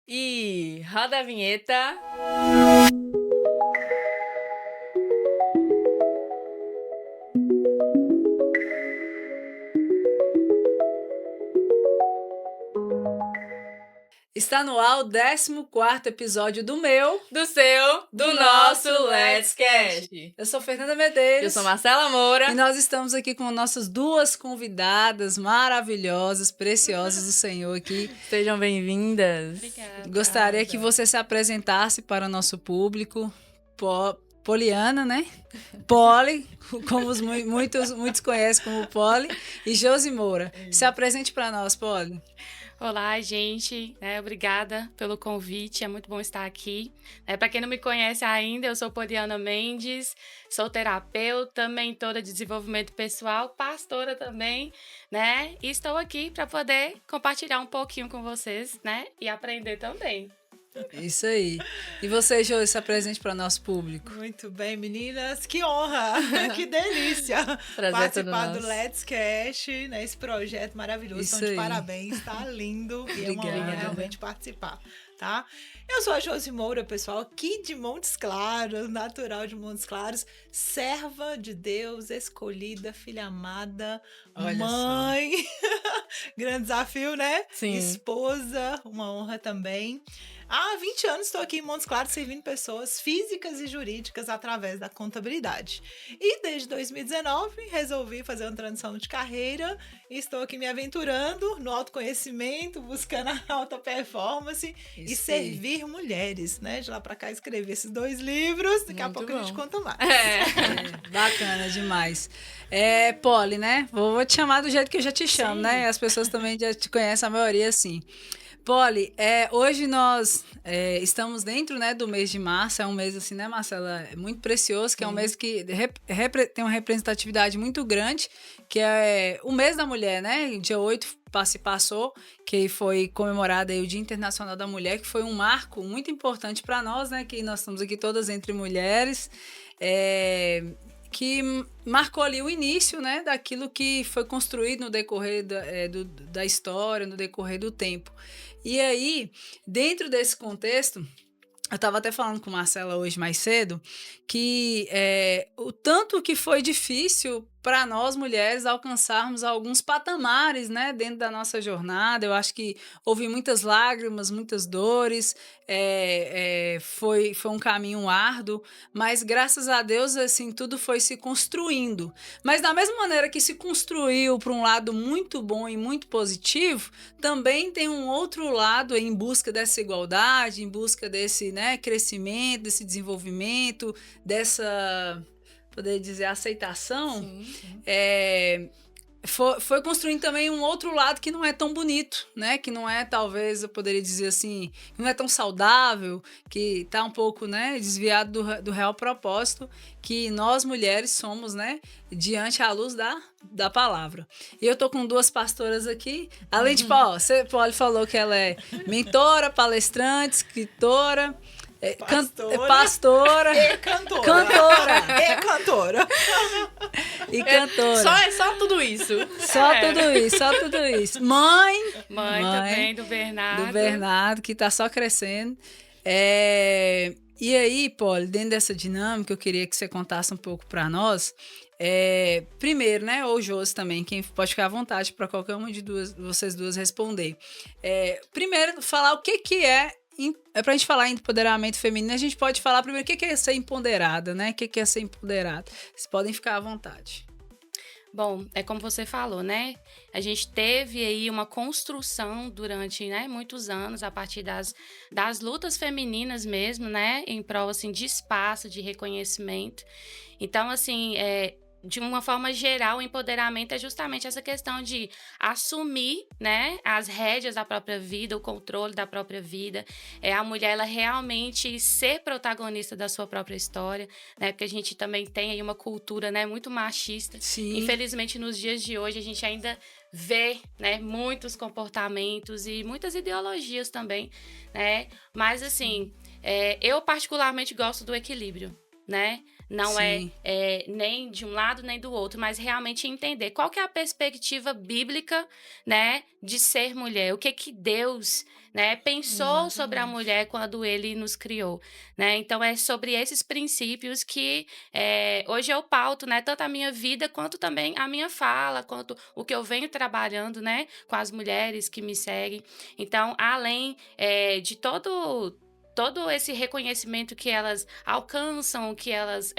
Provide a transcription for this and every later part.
E roda a vinheta. Está no ar o 14º episódio do meu, Do seu, do nosso Let's Cast. Eu sou Fernanda Medeiros. Eu sou Marcela Moura. E nós estamos aqui com nossas duas convidadas maravilhosas, preciosas do Senhor aqui. Sejam bem-vindas. Obrigada. Gostaria que você se apresentasse para o nosso público. Poliana, né? Poli, como muitos conhecem como Poli. E Josi Moura. Se apresente para nós, Poli. Olá, gente. Obrigada pelo convite. É muito bom estar aqui. Para quem não me conhece ainda, eu sou Poliana Mendes, sou terapeuta, mentora de desenvolvimento pessoal, pastora também, né? E estou aqui para poder compartilhar um pouquinho com vocês, né? E aprender também. Isso aí. E você, Josi, se apresente para o nosso público. Muito bem, meninas. Que honra, que delícia participar do Let's Cast, né? Esse projeto maravilhoso. Isso então, de aí. parabéns, tá lindo. E é uma Obrigada. honra realmente participar, tá? Eu sou a Josi Moura, pessoal, aqui de Montes Claros, natural de Montes Claros, serva de Deus, escolhida, filha amada, Olha mãe. Grande desafio, né? Sim. Esposa, uma honra também. Há 20 anos estou aqui em Montes Claros servindo pessoas físicas e jurídicas através da contabilidade. E desde 2019 resolvi fazer uma transição de carreira e estou aqui me aventurando no autoconhecimento, buscando a alta performance e Isso servir mulheres, né? De lá para cá escrevi esses 2 livros, daqui a Muito pouco a gente bom. conta mais. Bacana demais. Poli, né? Vou te chamar do jeito que eu já te chamo, Sim. né? As pessoas também já te conhecem, a maioria, assim. Poli, hoje nós estamos dentro, né, do mês de março. É um mês, assim, né, Marcela? É muito precioso, que é um mês que tem uma representatividade muito grande, que é o mês da mulher, né? Dia 8 se passou, que foi comemorado aí o Dia Internacional da Mulher, que foi um marco muito importante para nós, né? Que nós estamos aqui todas entre mulheres. Que marcou ali o início, né, daquilo que foi construído no decorrer da história, no decorrer do tempo. E aí, dentro desse contexto, eu estava até falando com Marcela hoje mais cedo, que o tanto que foi difícil para nós mulheres alcançarmos alguns patamares, né, dentro da nossa jornada. Eu acho que houve muitas lágrimas, muitas dores, foi um caminho árduo, mas graças a Deus, assim, tudo foi se construindo. Mas da mesma maneira que se construiu para um lado muito bom e muito positivo, também tem um outro lado em busca dessa igualdade, em busca desse, né, crescimento, desse desenvolvimento, dessa, poder dizer, aceitação. Sim. Foi construindo também um outro lado que não é tão bonito, né? Que não é, talvez, eu poderia dizer assim, que não é tão saudável, que está um pouco, né, desviado do real propósito que nós mulheres somos, né, diante à luz da palavra. E eu tô com 2 pastoras aqui, além de Poli falou que ela é mentora, palestrante, escritora, pastora E cantora. Cantora. E cantora. E cantora. Só tudo isso. Só tudo isso. Mãe Mãe também do Bernardo. do Bernardo, que tá só crescendo. E aí, Poli, dentro dessa dinâmica, eu queria que você contasse um pouco para nós. Primeiro, né, ou Josi também, quem pode ficar à vontade para qualquer uma de vocês duas responder. Primeiro, falar o que é. Pra gente falar em empoderamento feminino, a gente pode falar primeiro o que é ser empoderada, né? O que é ser empoderada? Vocês podem ficar à vontade. Bom, é como você falou, né? A gente teve aí uma construção durante, né, muitos anos, a partir das lutas femininas mesmo, né? Em prol, assim, de espaço, de reconhecimento. Então, assim, de uma forma geral, o empoderamento é justamente essa questão de assumir, né, as rédeas da própria vida, o controle da própria vida. A mulher, ela realmente ser protagonista da sua própria história, né? Porque a gente também tem aí uma cultura, né, muito machista. Sim. Infelizmente, nos dias de hoje, a gente ainda vê, né, muitos comportamentos e muitas ideologias também, né? Mas, assim, eu particularmente gosto do equilíbrio, né? Não Sim. nem de um lado nem do outro, mas realmente entender qual que é a perspectiva bíblica, né, de ser mulher. O que que Deus, né, pensou sobre a Exatamente. mulher quando ele nos criou, né? Então é sobre esses princípios que hoje eu pauto, né, tanto a minha vida quanto também a minha fala, quanto o que eu venho trabalhando, né, com as mulheres que me seguem. Então, além de todo esse reconhecimento que elas alcançam, que elas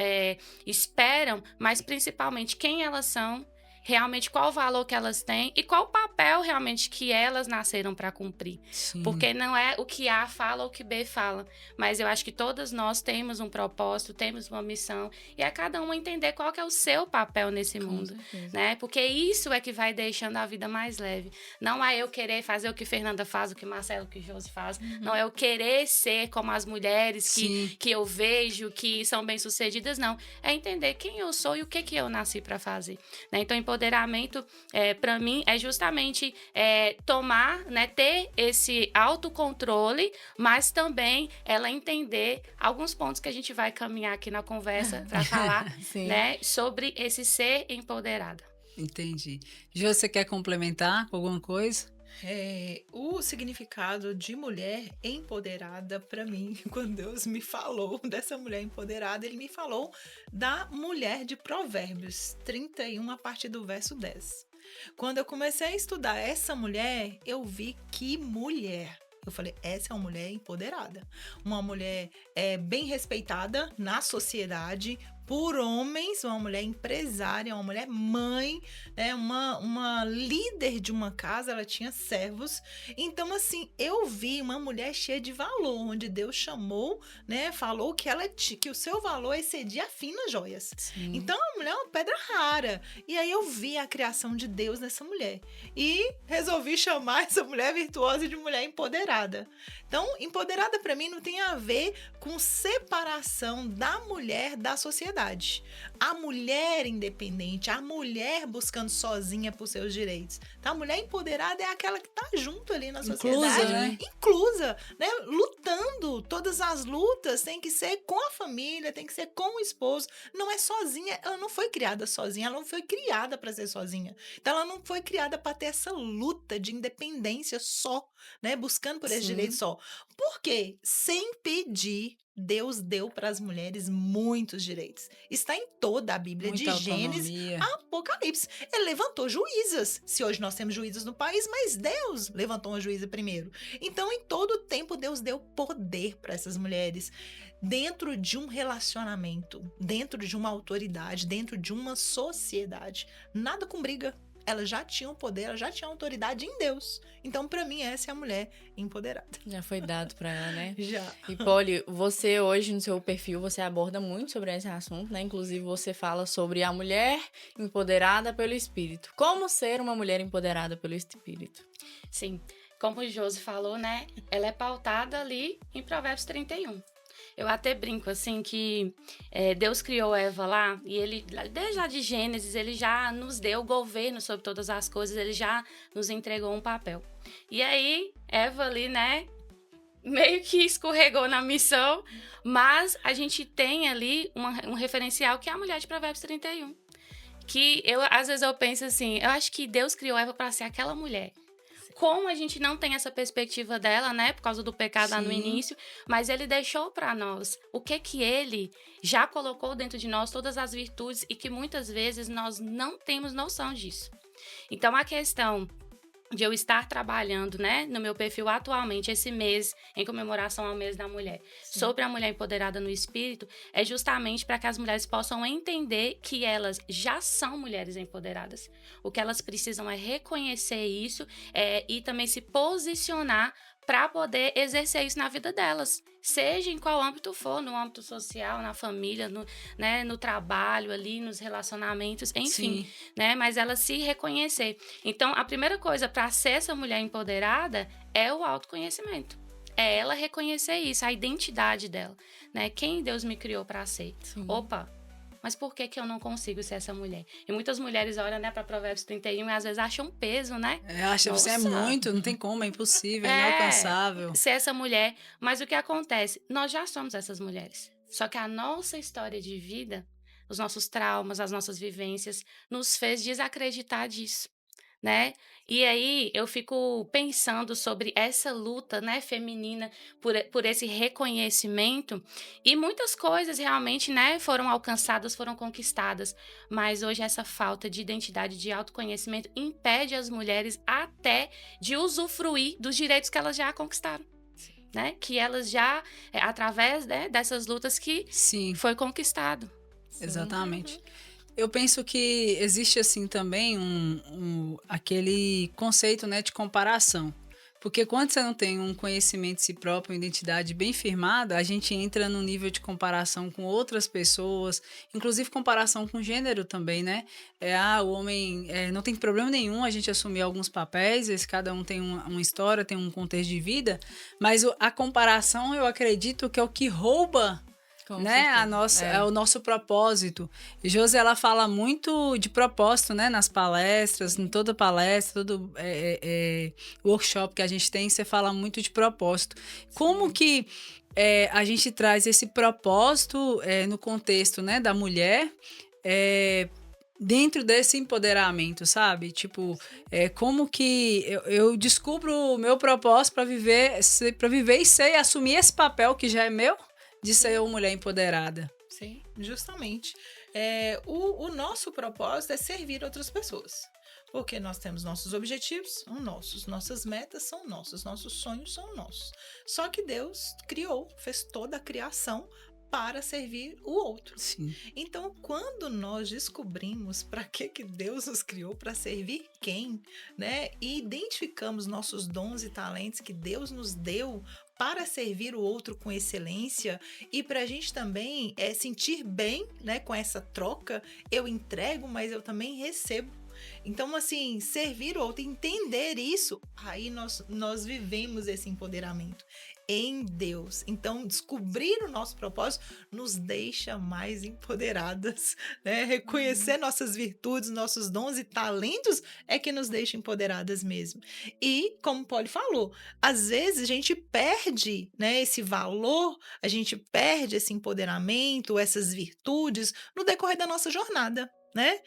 esperam, mas principalmente quem elas são, realmente qual o valor que elas têm e qual o papel realmente que elas nasceram para cumprir. Sim. Porque não é o que A fala ou o que B fala, mas eu acho que todas nós temos um propósito, temos uma missão, e é cada um entender qual que é o seu papel nesse Com mundo, certeza. né? Porque isso é que vai deixando a vida mais leve. Não é eu querer fazer o que Fernanda faz, o que Marcelo, o que Josi faz, não é eu querer ser como as mulheres Sim. que eu vejo, que são bem-sucedidas, não. É entender quem eu sou e o que eu nasci para fazer, né? Então, empoderamento, para mim, é justamente tomar, né, ter esse autocontrole, mas também ela entender alguns pontos que a gente vai caminhar aqui na conversa para falar, Sim. né, sobre esse ser empoderada. Entendi. Jô, você quer complementar com alguma coisa? O significado de mulher empoderada, para mim, quando Deus me falou dessa mulher empoderada, ele me falou da mulher de Provérbios 31, a partir do verso 10. Quando eu comecei a estudar essa mulher, eu vi que mulher. Eu falei, essa é uma mulher empoderada. Uma mulher bem respeitada na sociedade, por homens, uma mulher empresária, uma mulher mãe, né? Uma líder de uma casa, ela tinha servos. Então, assim, eu vi uma mulher cheia de valor, onde Deus chamou, né? Falou que que o seu valor excedia finas joias. Sim. Então, a mulher é uma pedra rara. E aí eu vi a criação de Deus nessa mulher. E resolvi chamar essa mulher virtuosa de mulher empoderada. Então, empoderada para mim não tem a ver com separação da mulher da sociedade. A mulher independente, a mulher buscando sozinha por seus direitos. Então, a mulher empoderada é aquela que tá junto ali na sociedade, né? inclusa, né? Lutando. Todas as lutas tem que ser com a família, tem que ser com o esposo. Não é sozinha, ela não foi criada sozinha, ela não foi criada para ser sozinha. Então, ela não foi criada para ter essa luta de independência só, né? Buscando por esse Sim. direito só. Por quê? Sem pedir, Deus deu para as mulheres muitos direitos. Está em toda a Bíblia, Muita de Gênesis autonomia. a Apocalipse. Ele levantou juízas. Se hoje nós temos juízas no país, mas Deus levantou uma juíza primeiro. Então, em todo tempo, Deus deu poder para essas mulheres dentro de um relacionamento, dentro de uma autoridade, dentro de uma sociedade. Nada com briga. Elas já tinham poder, elas já tinham autoridade em Deus. Então, para mim, essa é a mulher empoderada. Já foi dado pra ela, né? Já. E, Polly, você hoje no seu perfil, você aborda muito sobre esse assunto, né? Inclusive, você fala sobre a mulher empoderada pelo Espírito. Como ser uma mulher empoderada pelo Espírito? Sim, como o Josi falou, né? Ela é pautada ali em Provérbios 31. Eu até brinco, assim, que Deus criou Eva lá e ele, desde lá de Gênesis, ele já nos deu governo sobre todas as coisas, ele já nos entregou um papel. E aí, Eva ali, né, meio que escorregou na missão, mas a gente tem ali um referencial que é a mulher de Provérbios 31. Que às vezes eu penso assim, eu acho que Deus criou Eva para ser aquela mulher. Como a gente não tem essa perspectiva dela, né, por causa do pecado lá no Sim. início, mas ele deixou para nós o que ele já colocou dentro de nós, todas as virtudes, e que muitas vezes nós não temos noção disso. Então, a questão de eu estar trabalhando, né, no meu perfil atualmente, esse mês, em comemoração ao mês da mulher, sobre a mulher empoderada no espírito, é justamente para que as mulheres possam entender que elas já são mulheres empoderadas. O que elas precisam é reconhecer isso e também se posicionar para poder exercer isso na vida delas, seja em qual âmbito for, no âmbito social, na família, no trabalho ali, nos relacionamentos, enfim, Sim. né? Mas ela se reconhecer. Então, a primeira coisa para ser essa mulher empoderada é o autoconhecimento. É ela reconhecer isso, a identidade dela, né? Quem Deus me criou para ser. Sim. Opa, mas por que eu não consigo ser essa mulher? E muitas mulheres olham, né, para Provérbios 31 e às vezes acham um peso, né? Acha que você é Nossa. muito, não tem como, é impossível, é É. inalcançável. Ser essa mulher. Mas o que acontece? Nós já somos essas mulheres. Só que a nossa história de vida, os nossos traumas, as nossas vivências, nos fez desacreditar disso, né? E aí eu fico pensando sobre essa luta, né, feminina por esse reconhecimento, e muitas coisas realmente, né, foram alcançadas, foram conquistadas, mas hoje essa falta de identidade, de autoconhecimento impede as mulheres até de usufruir dos direitos que elas já conquistaram. Né? Que elas já, através, né, dessas lutas que Sim, foi conquistado. exatamente. Eu penso que existe assim também aquele conceito, né, de comparação. Porque quando você não tem um conhecimento de si próprio, uma identidade bem firmada, a gente entra num nível de comparação com outras pessoas, inclusive comparação com gênero também, né? O homem não tem problema nenhum a gente assumir alguns papéis, cada um tem uma história, tem um contexto de vida, mas a comparação eu acredito que é o que rouba, Com né, certeza. é o nosso propósito. E Josi, ela fala muito de propósito, né, nas palestras, em toda palestra, todo workshop que a gente tem, você fala muito de propósito. Como que a gente traz esse propósito no contexto, né, da mulher, dentro desse empoderamento, sabe? Tipo, como que eu descubro o meu propósito para viver e ser e assumir esse papel que já é meu, de ser uma mulher empoderada. Sim, justamente. O nosso propósito é servir outras pessoas. Porque nós temos nossos objetivos, são nossos, nossas metas são nossas, nossos sonhos são nossos. Só que Deus criou, fez toda a criação para servir o outro. Sim. Então, quando nós descobrimos para que Deus nos criou, para servir quem, né? E identificamos nossos dons e talentos que Deus nos deu para servir o outro com excelência e para a gente também sentir bem, né? Com essa troca, eu entrego, mas eu também recebo. Então, assim, servir o outro, entender isso, aí nós vivemos esse empoderamento em Deus. Então, descobrir o nosso propósito nos deixa mais empoderadas, né? Reconhecer nossas virtudes, nossos dons e talentos é que nos deixa empoderadas mesmo. E, como o Polly falou, às vezes a gente perde, né, esse valor, a gente perde esse empoderamento, essas virtudes no decorrer da nossa jornada. Né?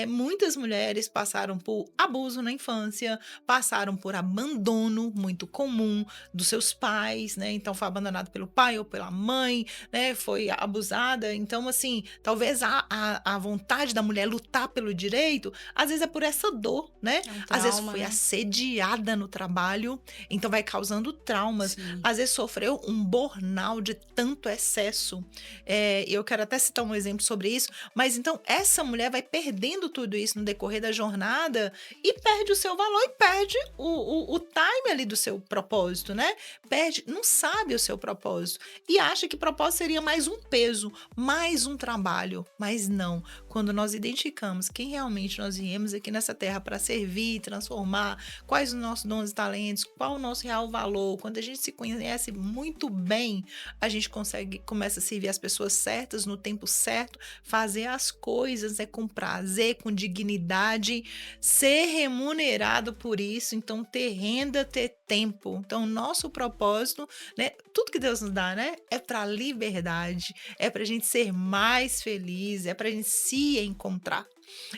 Muitas mulheres passaram por abuso na infância, passaram por abandono muito comum dos seus pais, né? Então foi abandonado pelo pai ou pela mãe, né? Foi abusada. Então, assim, talvez a vontade da mulher lutar pelo direito, às vezes é por essa dor, né? Às vezes foi assediada no trabalho, então vai causando traumas. Sim. Às vezes sofreu um burnout de tanto excesso. Eu quero até citar um exemplo sobre isso, mas então essa mulher vai perdendo tudo isso no decorrer da jornada e perde o seu valor e perde o time ali do seu propósito, né? Perde, não sabe o seu propósito e acha que propósito seria mais um peso, mais um trabalho, mas não. Quando nós identificamos quem realmente nós viemos aqui nessa terra para servir, transformar, quais os nossos dons e talentos, qual o nosso real valor, quando a gente se conhece muito bem, a gente começa a servir as pessoas certas no tempo certo, fazer as coisas com prazer, com dignidade, ser remunerado por isso, então ter renda, ter tempo. Então, nosso propósito, né, tudo que Deus nos dá, né, é para liberdade, é para a gente ser mais feliz, é para a gente se encontrar.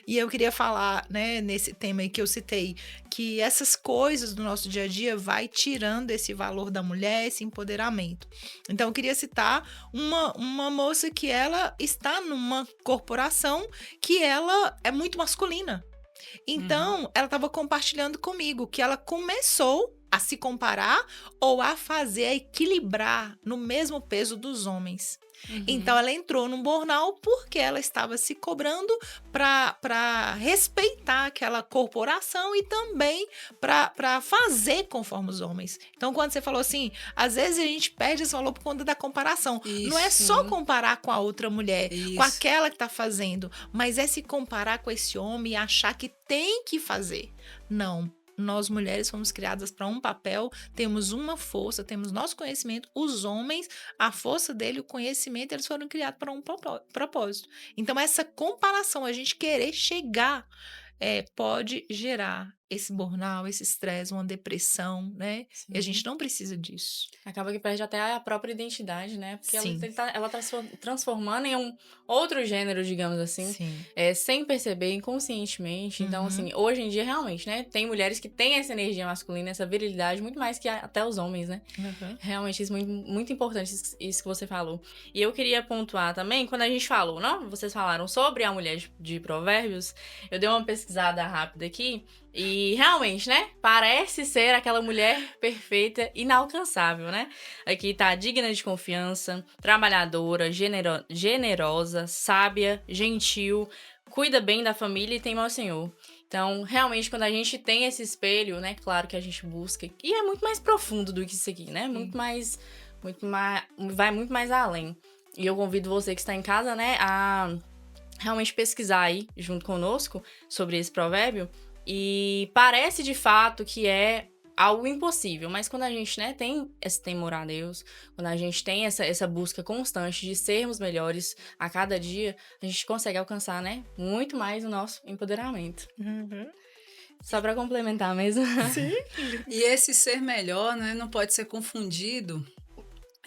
E eu queria falar, né, nesse tema aí que eu citei, que essas coisas do nosso dia a dia vai tirando esse valor da mulher, esse empoderamento. Então, eu queria citar uma moça que ela está numa corporação que ela é muito masculina. Então, ela estava compartilhando comigo que ela começou a se comparar ou a equilibrar no mesmo peso dos homens. Então, ela entrou num burnout porque ela estava se cobrando para respeitar aquela corporação e também para fazer conforme os homens. Então, quando você falou assim, às vezes a gente perde esse valor por conta da comparação. Isso. Não é só comparar com a outra mulher, Isso. com aquela que está fazendo, mas é se comparar com esse homem e achar que tem que fazer. Não. Nós mulheres fomos criadas para um papel, temos uma força, temos nosso conhecimento. Os homens, a força dele, o conhecimento, eles foram criados para um propósito. Então, essa comparação, a gente querer chegar, pode gerar esse burnout, esse estresse, uma depressão, né? Sim. E a gente não precisa disso. Acaba que perde até a própria identidade, né? Porque Sim. ela tá se transformando em um outro gênero, digamos assim, Sim. sem perceber, inconscientemente. Então, assim, hoje em dia, realmente, né? Tem mulheres que têm essa energia masculina, essa virilidade, muito mais que até os homens, né? Realmente, isso é muito, muito importante, isso que você falou. E eu queria pontuar também, quando a gente falou, não? Vocês falaram sobre a mulher de Provérbios, eu dei uma pesquisada rápida aqui, e realmente, né? Parece ser aquela mulher perfeita, inalcançável, né? Aqui tá digna de confiança, trabalhadora, generosa, sábia, gentil, cuida bem da família e teme ao Senhor. Então, realmente, quando a gente tem esse espelho, né? Claro que a gente busca. E é muito mais profundo do que isso aqui, né? Muito mais. Vai muito mais além. E eu convido você que está em casa, né? A realmente pesquisar aí, junto conosco, sobre esse provérbio. E parece de fato que é algo impossível, mas quando a gente, né, tem esse temor a Deus, quando a gente tem essa busca constante de sermos melhores a cada dia, a gente consegue alcançar, né, muito mais o nosso empoderamento. Só para complementar mesmo. Sim. E esse ser melhor, né, não pode ser confundido.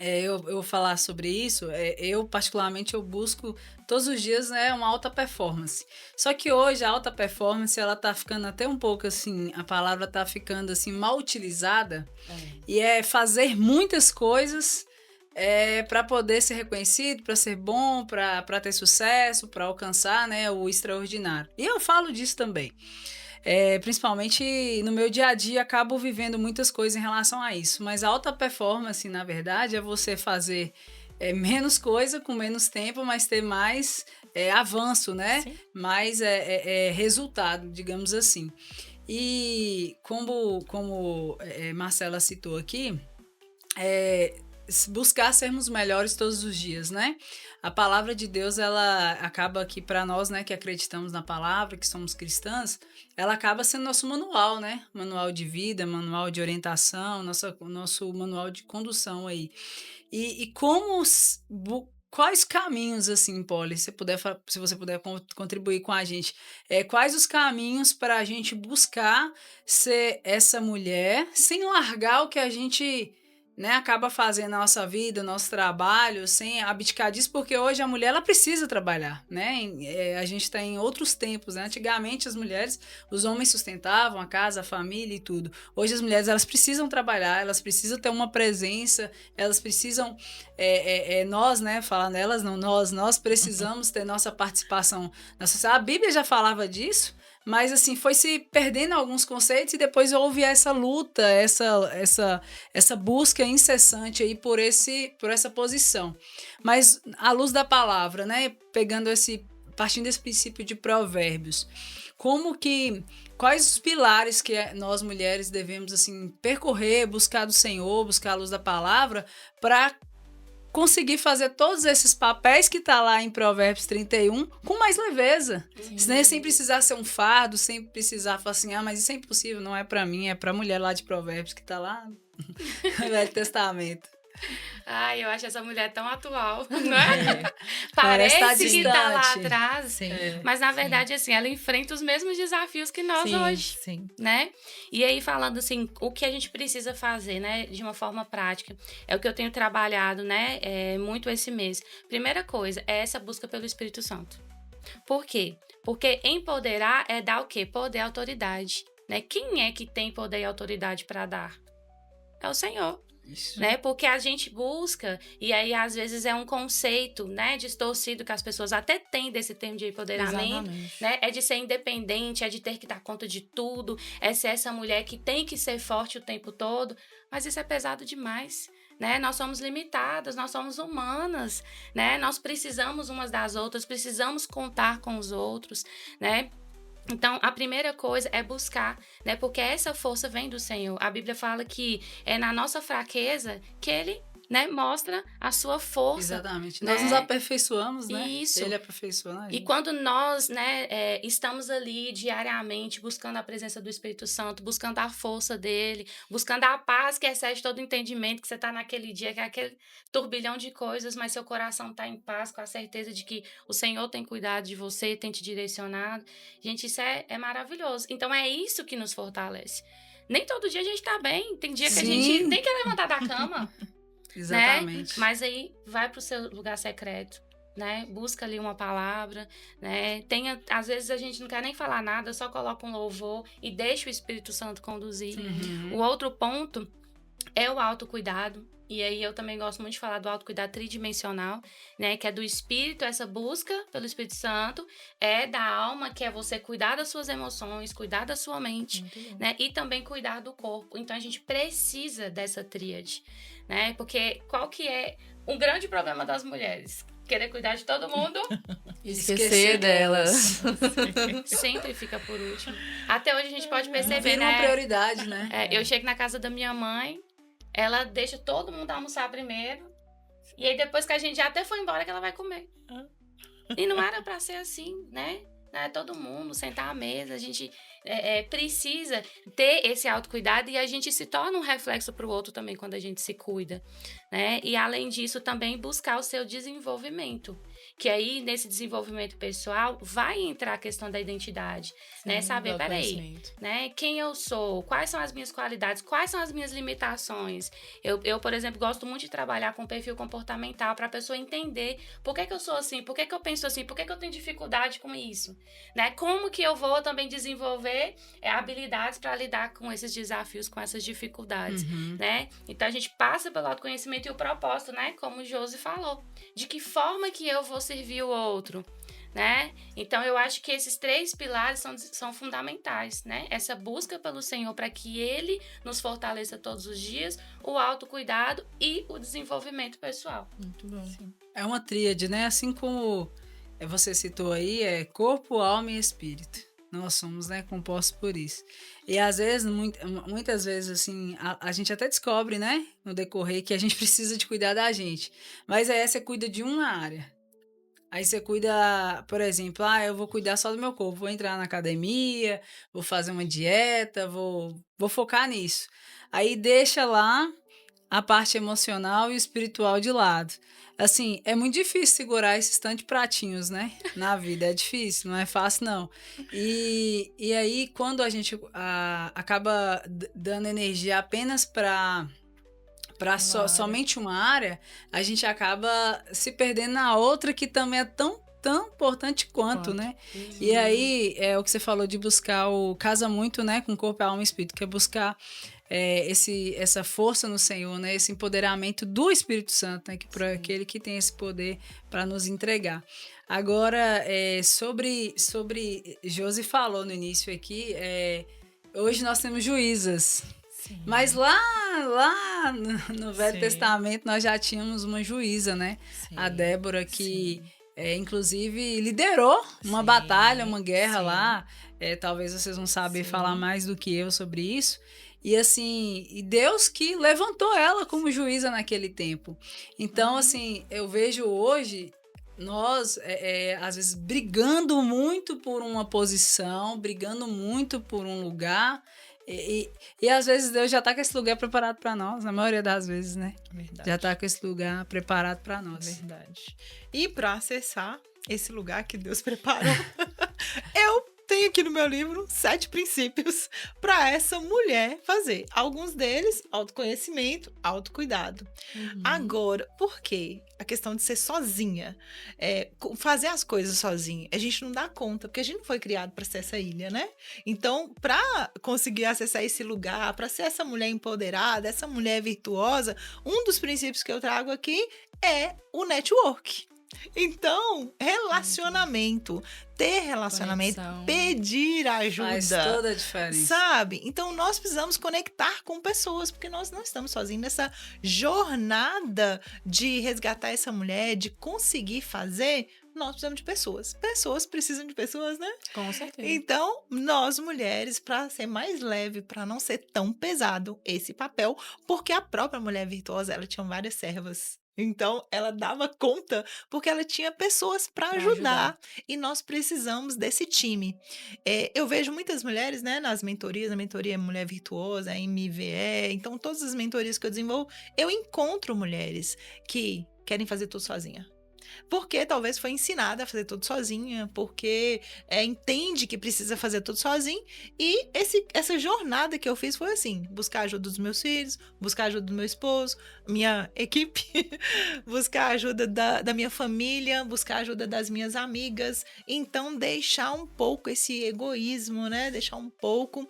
Eu vou falar sobre isso. Eu, particularmente, eu busco todos os dias, né, uma alta performance. Só que hoje a alta performance, ela tá ficando até um pouco assim, a palavra tá ficando assim mal utilizada. E é fazer muitas coisas para poder ser reconhecido, para ser bom, para ter sucesso, para alcançar, né, o extraordinário. E eu falo disso também. Principalmente no meu dia a dia, acabo vivendo muitas coisas em relação a isso. Mas a alta performance, na verdade, é você fazer menos coisa com menos tempo, mas ter mais avanço, né? Sim. Mais resultado, digamos assim. E como Marcela citou aqui, buscar sermos melhores todos os dias, né? A palavra de Deus, ela acaba aqui para nós, né, que acreditamos na palavra, que somos cristãs, ela acaba sendo nosso manual, né? Manual de vida, manual de orientação, nosso manual de condução aí. E quais caminhos, assim, Polly, se você puder contribuir com a gente, quais os caminhos para a gente buscar ser essa mulher sem largar o que a gente, né, acaba fazendo na nossa vida, nosso trabalho, sem abdicar disso, porque hoje a mulher ela precisa trabalhar, né? A gente está em outros tempos, né? Antigamente as mulheres, os homens sustentavam a casa, a família e tudo. Hoje as mulheres elas precisam trabalhar, elas precisam ter uma presença, elas precisam nós, né? Falar nelas, não nós precisamos ter nossa participação na sociedade. A Bíblia já falava disso. Mas, assim, foi se perdendo alguns conceitos e depois houve essa luta, essa busca incessante aí por essa posição. Mas, à luz da palavra, né, partindo desse princípio de Provérbios, quais os pilares que nós mulheres devemos, assim, percorrer, buscar do Senhor, buscar a luz da palavra, para conseguir fazer todos esses papéis que tá lá em Provérbios 31 com mais leveza. Sem precisar ser um fardo, sem precisar falar assim, mas isso é impossível, não é para mim, é para a mulher lá de Provérbios que tá lá no Velho Testamento. Ai, eu acho essa mulher tão atual, não é? Parece que tá lá atrás, mas na verdade, assim, ela enfrenta os mesmos desafios que nós hoje, né? E aí, falando assim, o que a gente precisa fazer, né, de uma forma prática, é o que eu tenho trabalhado, né, muito esse mês. Primeira coisa, é essa busca pelo Espírito Santo. Por quê? Porque empoderar é dar o quê? Poder e autoridade, né? Quem é que tem poder e autoridade para dar? É o Senhor. Isso. Né? Porque a gente busca, e aí às vezes é um conceito, né, distorcido que as pessoas até têm desse termo de empoderamento, né? É de ser independente, é de ter que dar conta de tudo, é ser essa mulher que tem que ser forte o tempo todo, mas isso é pesado demais, né? Nós somos limitadas, nós somos humanas, né? Nós precisamos umas das outras, precisamos contar com os outros, né? Então, a primeira coisa é buscar, né? Porque essa força vem do Senhor. A Bíblia fala que é na nossa fraqueza que Ele né, mostra a sua força. Exatamente. Né? Nós nos aperfeiçoamos, né? Isso. Ele aperfeiçoa a gente. E quando nós, né, estamos ali diariamente buscando a presença do Espírito Santo, buscando a força dele, buscando a paz que excede todo o entendimento, que você está naquele dia, que é aquele turbilhão de coisas, mas seu coração está em paz, com a certeza de que o Senhor tem cuidado de você, tem te direcionado. Gente, isso é maravilhoso. Então, é isso que nos fortalece. Nem todo dia a gente tá bem. Tem dia que a gente nem quer levantar da cama. Exatamente. Né? Mas aí vai pro seu lugar secreto, né? Busca ali uma palavra, né? Às vezes a gente não quer nem falar nada, só coloca um louvor e deixa o Espírito Santo conduzir. O outro ponto é o autocuidado. E aí eu também gosto muito de falar do autocuidado tridimensional, né? Que é do espírito, essa busca pelo Espírito Santo, é da alma, que é você cuidar das suas emoções, cuidar da sua mente, né? E também cuidar do corpo. Então a gente precisa dessa tríade, né? Porque qual que é o grande problema das mulheres? Querer cuidar de todo mundo. Esquecer delas. Sempre fica por último. Até hoje a gente pode perceber, né? Uma prioridade, né? Eu chego na casa da minha mãe, ela deixa todo mundo almoçar primeiro. E aí depois que a gente já até foi embora, que ela vai comer. E não era pra ser assim, né? Todo mundo sentar à mesa. A gente precisa ter esse autocuidado e a gente se torna um reflexo pro outro também quando a gente se cuida, né? E além disso também buscar o seu desenvolvimento. Que aí, nesse desenvolvimento pessoal, vai entrar a questão da identidade, né? Saber, peraí, né? Quem eu sou? Quais são as minhas qualidades? Quais são as minhas limitações? Eu, por exemplo, gosto muito de trabalhar com perfil comportamental para a pessoa entender por que eu sou assim, por que eu penso assim, por que eu tenho dificuldade com isso, né? Como que eu vou também desenvolver habilidades para lidar com esses desafios, com essas dificuldades, né? Então, a gente passa pelo autoconhecimento e o propósito, né? Como o Josi falou. De que forma que eu vou servir o outro, né? Então, eu acho que esses 3 pilares são fundamentais, né? Essa busca pelo Senhor para que Ele nos fortaleça todos os dias, o autocuidado e o desenvolvimento pessoal. Muito bom. Sim. É uma tríade, né? Assim como você citou aí, é corpo, alma e espírito. Nós somos, né, compostos por isso. E às vezes, muitas vezes, assim, a gente até descobre, né, no decorrer, que a gente precisa de cuidar da gente. Mas aí você cuida de uma área. Aí você cuida, por exemplo, eu vou cuidar só do meu corpo, vou entrar na academia, vou fazer uma dieta, vou focar nisso. Aí deixa lá a parte emocional e espiritual de lado. Assim, é muito difícil segurar esses tantos pratinhos, né? Na vida, é difícil, não é fácil, não. E aí, quando a gente acaba dando energia apenas para somente uma área, a gente acaba se perdendo na outra que também é tão importante quanto, né? E aí, é o que você falou de buscar casa muito, né, com corpo, alma e espírito, que é buscar essa força no Senhor, né? Esse empoderamento do Espírito Santo, né? Para aquele que tem esse poder para nos entregar. Agora, sobre Josi falou no início aqui, hoje nós temos juízas. Sim. Mas lá no Velho Testamento nós já tínhamos uma juíza, né? Sim. A Débora, que inclusive liderou uma batalha, uma guerra lá. Talvez vocês vão saber falar mais do que eu sobre isso. E assim, Deus que levantou ela como juíza naquele tempo. Então, assim, eu vejo hoje nós, às vezes, brigando muito por uma posição, brigando muito por um lugar. E às vezes Deus já está com esse lugar preparado para nós, na maioria das vezes, né? Verdade. Já está com esse lugar preparado para nós. Verdade. E para acessar esse lugar que Deus preparou, eu tenho aqui no meu livro 7 princípios para essa mulher fazer. Alguns deles, autoconhecimento, autocuidado. Agora, por quê? A questão de ser sozinha, fazer as coisas sozinha, a gente não dá conta, porque a gente não foi criado para ser essa ilha, né? Então, para conseguir acessar esse lugar, para ser essa mulher empoderada, essa mulher virtuosa, um dos princípios que eu trago aqui é o network. Então, relacionamento, ter relacionamento, conexão, pedir ajuda. Faz toda a diferença. Sabe? Então, nós precisamos conectar com pessoas, porque nós não estamos sozinhos nessa jornada de resgatar essa mulher, de conseguir fazer nós precisamos de pessoas. Pessoas precisam de pessoas, né? Com certeza. Então, nós mulheres, para ser mais leve, para não ser tão pesado esse papel, porque a própria mulher virtuosa, ela tinha várias servas. Então, ela dava conta, porque ela tinha pessoas para ajudar. E nós precisamos desse time. Eu vejo muitas mulheres, né, nas mentorias, a mentoria é Mulher Virtuosa, a MVE, então todas as mentorias que eu desenvolvo, eu encontro mulheres que querem fazer tudo sozinha. Porque talvez foi ensinada a fazer tudo sozinha, porque entende que precisa fazer tudo sozinho. E essa jornada que eu fiz foi assim, buscar a ajuda dos meus filhos, buscar a ajuda do meu esposo, minha equipe, buscar a ajuda da minha família, buscar a ajuda das minhas amigas. Então, deixar um pouco esse egoísmo, né? Deixar um pouco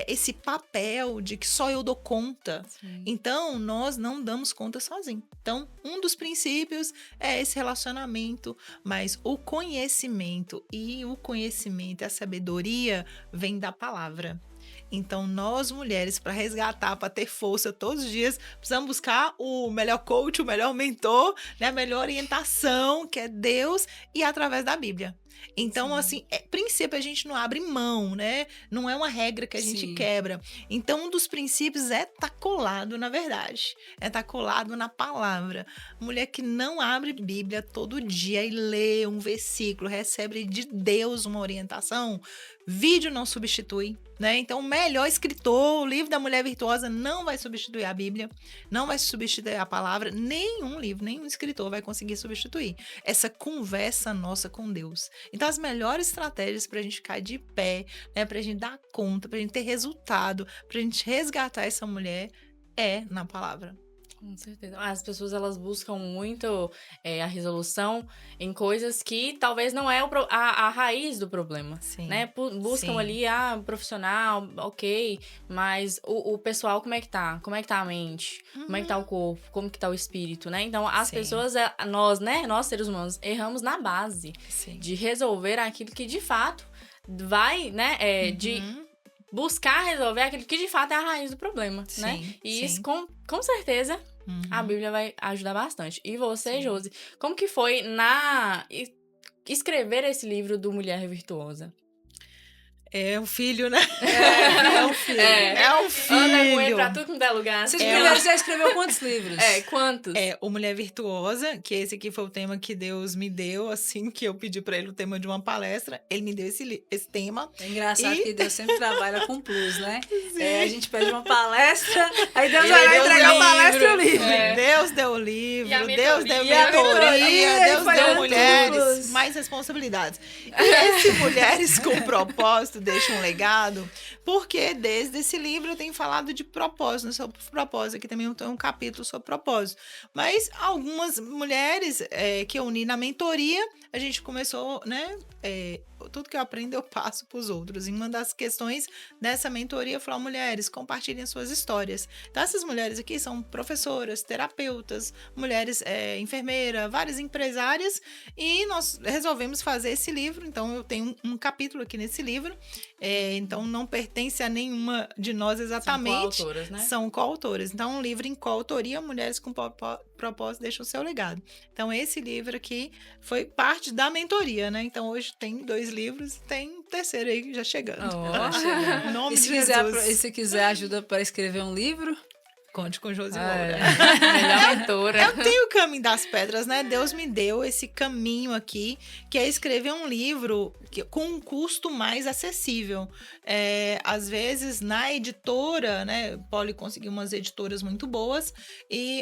esse papel de que só eu dou conta. Sim. Então, nós não damos conta sozinhos. Então, um dos princípios é esse relacionamento, mas o conhecimento e a sabedoria vem da palavra. Então, nós mulheres, para resgatar, para ter força todos os dias, precisamos buscar o melhor coach, o melhor mentor, né? A melhor orientação, que é Deus, e através da Bíblia. Então, assim, princípio a gente não abre mão, né? Não é uma regra que a gente quebra. Então, um dos princípios é estar colado na verdade. É estar colado na palavra. Mulher que não abre Bíblia todo dia e lê um versículo, recebe de Deus uma orientação, vídeo não substitui, né? Então, o melhor escritor, o livro da Mulher Virtuosa não vai substituir a Bíblia, não vai substituir a palavra, nenhum livro, nenhum escritor vai conseguir substituir essa conversa nossa com Deus. Então, as melhores estratégias para a gente ficar de pé, né, para a gente dar conta, para a gente ter resultado, para a gente resgatar essa mulher, é na palavra. Com certeza. As pessoas, elas buscam muito a resolução em coisas que talvez não é a raiz do problema. Sim. Né? Buscam ali, profissional, ok, mas o pessoal, como é que tá? Como é que tá a mente? Como é que tá o corpo? Como que tá o espírito, né? Então, as pessoas, nós, né? Nós, seres humanos, erramos na base de resolver aquilo que, de fato, vai, né? De buscar resolver aquilo que, de fato, é a raiz do problema, né? E isso, com certeza, a Bíblia vai ajudar bastante. E você, Josi, como que foi escrever esse livro do Mulher Virtuosa? É um filho, né? É um filho. É um filho. Anda com pra tudo que dá lugar. Vocês mulheres já escreveu quantos livros? Quantos? O Mulher Virtuosa, que esse aqui foi o tema que Deus me deu, assim, que eu pedi pra ele o tema de uma palestra. Ele me deu esse tema. É engraçado que Deus sempre trabalha com plus, né? A gente pede uma palestra, aí Deus vai lá entregar a palestra e o livro. Deus deu o livro, e Deus deu mentoria, Deus deu mulheres, plus. mais responsabilidades. E esse Mulheres com Propósito deixa um legado, porque desde esse livro eu tenho falado de propósito, sobre propósito, aqui também tem um capítulo sobre propósito, mas algumas mulheres que eu uni na mentoria, a gente começou, né, tudo que eu aprendo eu passo para os outros. E uma das questões dessa mentoria é falar, mulheres, compartilhem suas histórias. Então, essas mulheres aqui são professoras, terapeutas, mulheres enfermeiras, várias empresárias, e nós resolvemos fazer esse livro. Então, eu tenho um capítulo aqui nesse livro, então não pertence a nenhuma de nós exatamente. São coautoras, né? São coautoras. Então, um livro em coautoria, Mulheres com Propósito deixa o seu legado. Então, esse livro aqui foi parte da mentoria, né? Então, hoje tem 2 livros, tem um terceiro aí já chegando. Em nome E de se Jesus. quiser ajuda para escrever um livro? Conte com Josi Moura. Melhor mentora. Eu tenho o caminho das pedras, né? Deus me deu esse caminho aqui, que é escrever um livro com um custo mais acessível. Às vezes, na editora, né? Poli conseguiu umas editoras muito boas,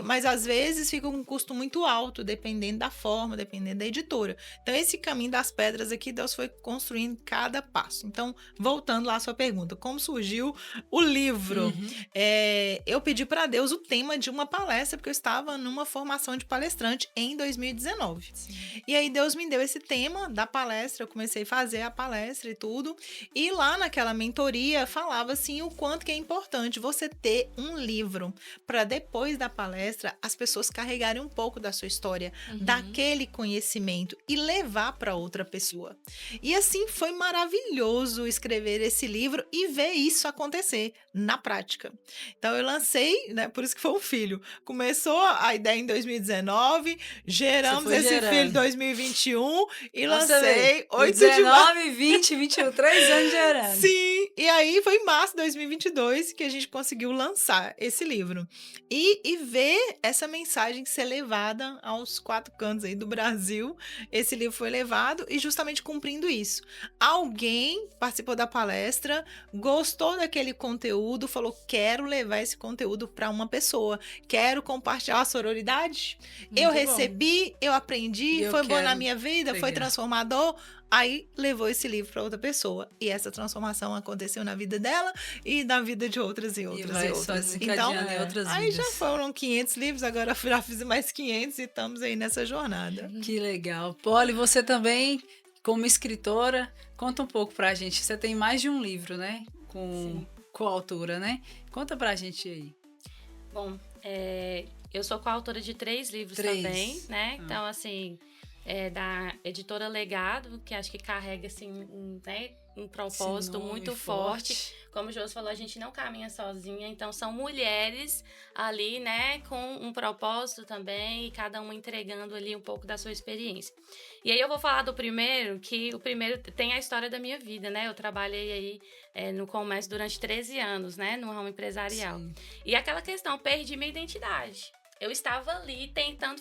mas às vezes fica com um custo muito alto, dependendo da forma, dependendo da editora. Então, esse caminho das pedras aqui, Deus foi construindo cada passo. Então, voltando lá à sua pergunta, como surgiu o livro? Eu pedi para Deus o tema de uma palestra, porque eu estava numa formação de palestrante em 2019. E aí Deus me deu esse tema da palestra, eu comecei a fazer a palestra e tudo, e lá naquela mentoria falava assim o quanto que é importante você ter um livro para depois da palestra as pessoas carregarem um pouco da sua história, daquele conhecimento e levar para outra pessoa. E assim foi maravilhoso escrever esse livro e ver isso acontecer na prática. Então eu lancei né? Por isso que foi um filho. Começou a ideia em 2019, geramos esse filho em 2021 e lancei 8 de março. 19, 20, 21, 3 anos gerando. Sim, e aí foi em março de 2022 que a gente conseguiu lançar esse livro. E ver essa mensagem ser levada aos 4 cantos aí do Brasil. Esse livro foi levado e justamente cumprindo isso. Alguém participou da palestra, gostou daquele conteúdo, falou: quero levar esse conteúdo para uma pessoa, quero compartilhar a sororidade. Eu recebi, eu aprendi, foi bom na minha vida, foi transformador. Aí levou esse livro para outra pessoa. E essa transformação aconteceu na vida dela e na vida de outras e outras e outras. Então, aí já foram 500 livros, agora já fiz mais 500 e estamos aí nessa jornada. Que legal. Polly, você também, como escritora, conta um pouco pra gente. Você tem mais de um livro, né? Com coautora, né? Conta pra gente aí. Bom, eu sou coautora de 3 livros também, né? Então, assim... da editora Legado, que acho que carrega assim, um propósito muito forte. Como o Josi falou, a gente não caminha sozinha, então são mulheres ali, né, com um propósito também, e cada uma entregando ali um pouco da sua experiência. E aí eu vou falar do primeiro, que o primeiro tem a história da minha vida, né? Eu trabalhei aí no comércio durante 13 anos, né, no ramo empresarial. Sim. E aquela questão, perdi minha identidade. Eu estava ali tentando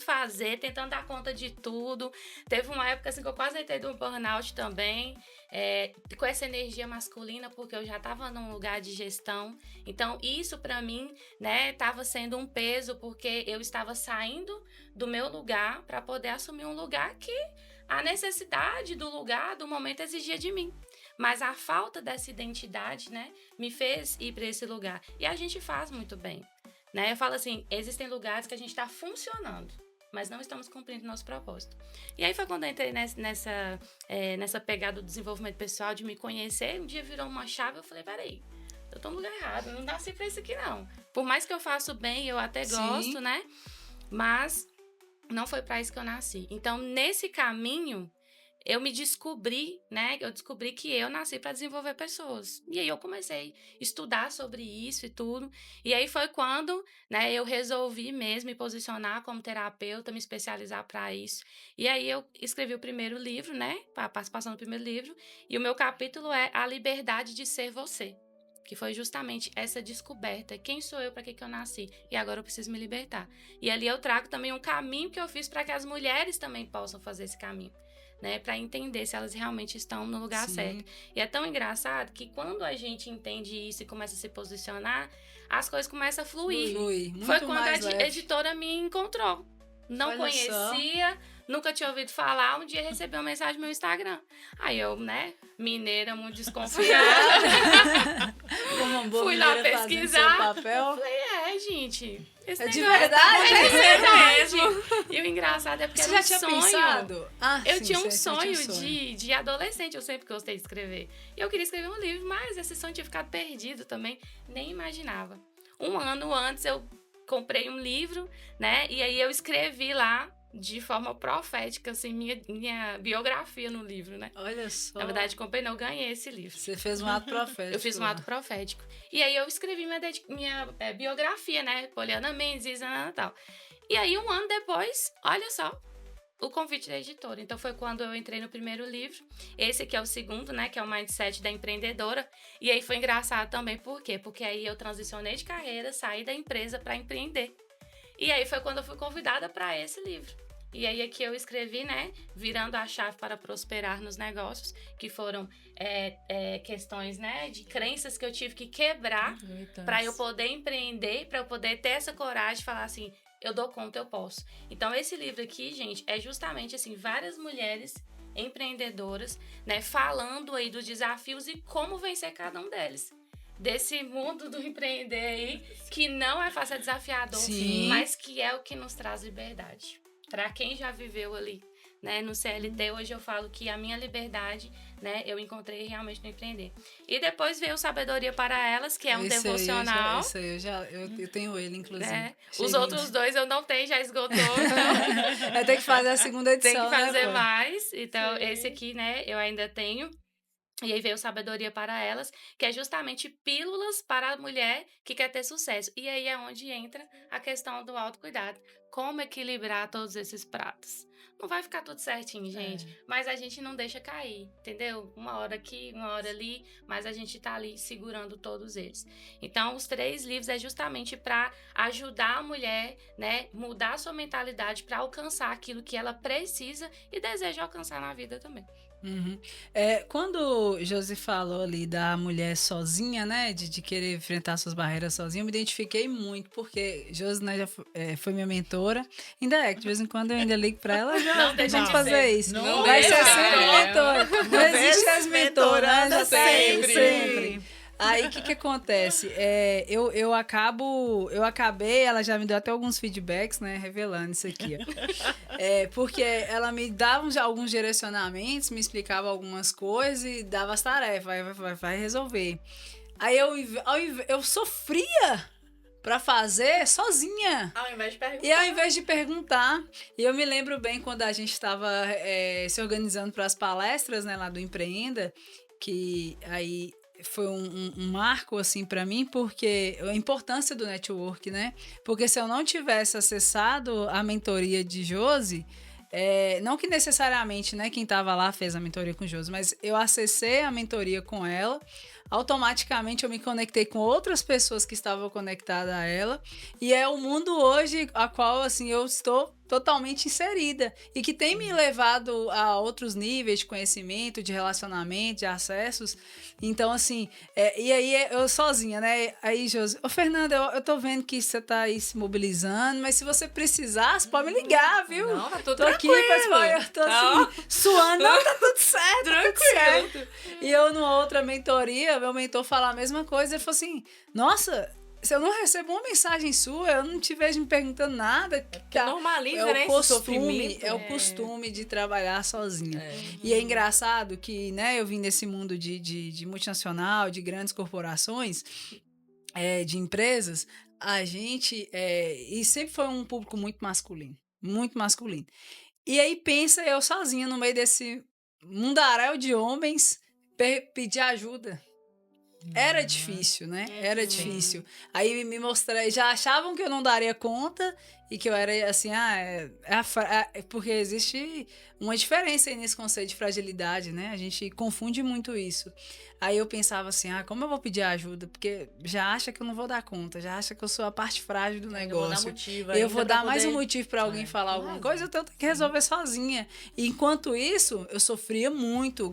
dar conta de tudo. Teve uma época assim que eu quase entrei no burnout também, com essa energia masculina, porque eu já estava num lugar de gestão. Então, isso para mim, né, estava sendo um peso, porque eu estava saindo do meu lugar para poder assumir um lugar que a necessidade do lugar, do momento, exigia de mim. Mas a falta dessa identidade, né, me fez ir para esse lugar. E a gente faz muito bem. Né? Eu falo assim, existem lugares que a gente está funcionando, mas não estamos cumprindo nosso propósito. E aí foi quando eu entrei nessa pegada do desenvolvimento pessoal, de me conhecer, um dia virou uma chave, eu falei, peraí, eu tô no lugar errado, eu não nasci pra isso aqui não. Por mais que eu faça bem, eu até gosto, né? Mas não foi pra isso que eu nasci. Então, nesse caminho, eu me descobri, né? Eu descobri que eu nasci para desenvolver pessoas. E aí eu comecei a estudar sobre isso e tudo. E aí foi quando, né, eu resolvi mesmo me posicionar como terapeuta, me especializar para isso. E aí eu escrevi o primeiro livro, né? A participação do primeiro livro. E o meu capítulo é A Liberdade de Ser Você. Que foi justamente essa descoberta. Quem sou eu, para que eu nasci? E agora eu preciso me libertar. E ali eu trago também um caminho que eu fiz para que as mulheres também possam fazer esse caminho. Né, para entender se elas realmente estão no lugar certo. E é tão engraçado que quando a gente entende isso e começa a se posicionar, as coisas começam a fluir. Foi quando a editora me encontrou. Não conhecia, nunca tinha ouvido falar. Um dia recebi uma mensagem no meu Instagram. Aí eu, né, mineira, muito desconfiada. Fui lá pesquisar. Falei, gente... Esse de verdade? É mesmo. E o engraçado é porque você era já tinha sonho. Pensado? Eu tinha um sonho de adolescente, eu sempre gostei de escrever. E eu queria escrever um livro, mas esse sonho tinha ficado perdido também, nem imaginava. Um ano antes eu comprei um livro, né? E aí eu escrevi lá de forma profética, assim, minha biografia no livro, né? Olha só. Na verdade, comprei, não, eu ganhei esse livro. Você fez um ato profético. Eu fiz um ato profético. E aí eu escrevi minha biografia, né? Poliana Mendes e tal. E aí, um ano depois, olha só, o convite da editora. Então, foi quando eu entrei no primeiro livro. Esse aqui é o segundo, né? Que é o Mindset da Empreendedora. E aí foi engraçado também. Por quê? Porque aí eu transicionei de carreira, saí da empresa para empreender. E aí foi quando eu fui convidada para esse livro. E aí aqui eu escrevi, né, virando a chave para prosperar nos negócios, que foram questões, né, de crenças que eu tive que quebrar para eu poder empreender, para eu poder ter essa coragem de falar assim, eu dou conta, eu posso. Então esse livro aqui, gente, é justamente assim, várias mulheres empreendedoras, né, falando aí dos desafios e como vencer cada um deles. Desse mundo do empreender aí, que não é fácil, é desafiador, mas que é o que nos traz liberdade. Para quem já viveu ali, né, no CLT, hoje eu falo que a minha liberdade, né, eu encontrei realmente no empreender. E depois veio o Sabedoria para Elas, que é um devocional. Esse aí eu tenho ele, inclusive. Né? Os outros 2 eu não tenho, já esgotou. Então... Vai ter que fazer a segunda edição, tem que fazer né, mais. Então, esse aqui, né, eu ainda tenho. E aí veio Sabedoria para Elas, que é justamente pílulas para a mulher que quer ter sucesso. E aí é onde entra a questão do autocuidado. Como equilibrar todos esses pratos? Não vai ficar tudo certinho, gente, mas a gente não deixa cair, entendeu? Uma hora aqui, uma hora ali, mas a gente tá ali segurando todos eles. Então, os 3 livros é justamente para ajudar a mulher, né, mudar a sua mentalidade para alcançar aquilo que ela precisa e deseja alcançar na vida também. Uhum. Quando Josi falou ali da mulher sozinha, né, de querer enfrentar suas barreiras sozinha, eu me identifiquei muito, porque Josi, né, já foi minha mentora, ainda é, que de vez em quando eu ainda ligo pra ela, já vamos fazer isso. Não vai ser deixa, sempre mentora. Não existe as mentoras, já sempre. Aí, o que acontece? Eu acabei, ela já me deu até alguns feedbacks, né, revelando isso aqui, ó. Porque ela me dava alguns direcionamentos, me explicava algumas coisas e dava as tarefas, vai resolver. Aí, eu sofria pra fazer sozinha. Ao invés de perguntar. E ao invés de perguntar, e eu me lembro bem quando a gente estava se organizando para as palestras, né, lá do Empreenda, que aí foi um marco, assim, para mim, porque a importância do network, né? Porque se eu não tivesse acessado a mentoria de Josi, não que necessariamente, né, quem estava lá fez a mentoria com Josi, mas eu acessei a mentoria com ela, automaticamente eu me conectei com outras pessoas que estavam conectadas a ela, e é o mundo hoje a qual, assim, eu estou totalmente inserida e que tem me levado a outros níveis de conhecimento, de relacionamento, de acessos. Então, assim, e aí eu sozinha, né? Aí, Josi, Fernanda, eu tô vendo que você tá aí se mobilizando, mas se você precisar, você pode me ligar, viu? Não, tá tudo tô aqui, eu tô assim, suando, não, tá tudo certo, tá tudo certo. E eu, numa outra mentoria, meu mentor falou a mesma coisa, ele falou assim, nossa, se eu não recebo uma mensagem sua, eu não te vejo me perguntando nada. Normaliza, né, esse sofrimento. É o costume de trabalhar sozinha. E é engraçado que, né, eu vim desse mundo de multinacional, de grandes corporações, de empresas, a gente... e sempre foi um público muito masculino. Muito masculino. E aí pensa eu sozinha no meio desse mundaréu de homens pedir ajuda. Era difícil, né? Era difícil. Aí me mostraram, já achavam que eu não daria conta e que eu era assim, porque existe uma diferença aí nesse conceito de fragilidade, né? A gente confunde muito isso. Aí eu pensava assim, como eu vou pedir ajuda? Porque já acha que eu não vou dar conta, já acha que eu sou a parte frágil do negócio. Eu vou dar mais um motivo para alguém falar alguma coisa, eu tenho que resolver sozinha. E enquanto isso, eu sofria muito,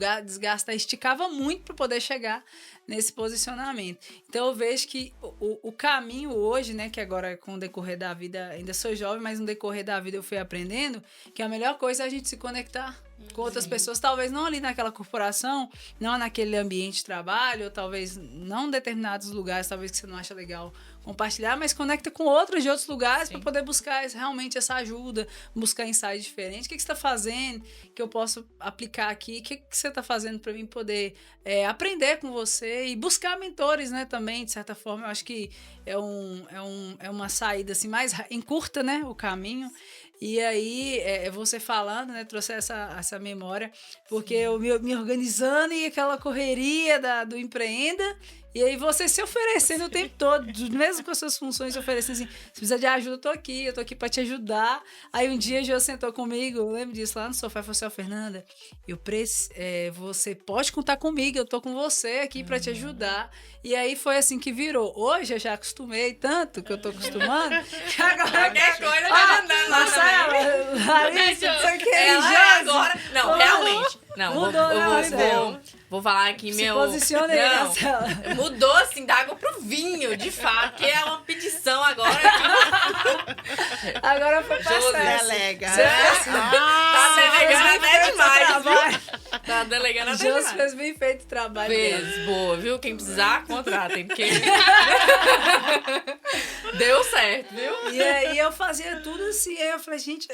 esticava muito para poder chegar nesse posicionamento. Então eu vejo que o caminho hoje, né, que agora com o decorrer da vida, ainda sou jovem, mas no decorrer da vida eu fui aprendendo que a melhor coisa é a gente se conectar com outras pessoas, talvez não ali naquela corporação, não naquele ambiente de trabalho, ou talvez não em determinados lugares, talvez que você não acha legal compartilhar, mas conecta com outros de outros lugares para poder buscar realmente essa ajuda, buscar insights diferentes. O que você está fazendo que eu posso aplicar aqui? O que você está fazendo para mim poder aprender com você e buscar mentores, né, também, de certa forma. Eu acho que é uma saída assim, mais encurta, né, o caminho. E aí, você falando, né, trouxe essa memória, porque eu me organizando e aquela correria do Empreenda, e aí você se oferecendo o tempo todo, mesmo com as suas funções, se oferecendo assim, se precisa de ajuda, eu tô aqui pra te ajudar. Aí um dia, o Jô sentou comigo, eu lembro disso, lá no sofá, e falou assim, Fernanda, você pode contar comigo, eu tô com você aqui pra te ajudar. E aí foi assim que virou. Hoje eu já acostumei tanto, que eu tô acostumando, que agora... Qualquer coisa tá mandando lá também. Larissa, não sei o que, agora... Não, realmente. Não, vou falar aqui, se posiciona aí, Marcela. Mudou, assim, da água pro vinho, de fato, que é uma petição agora. Agora foi pra delega. Tá delegando até demais. Tá delegando até demais. Fez bem feito o trabalho. Boa, viu? Quem precisar, contratem, porque... Deu certo, viu? E aí eu fazia tudo assim, aí eu falei, gente,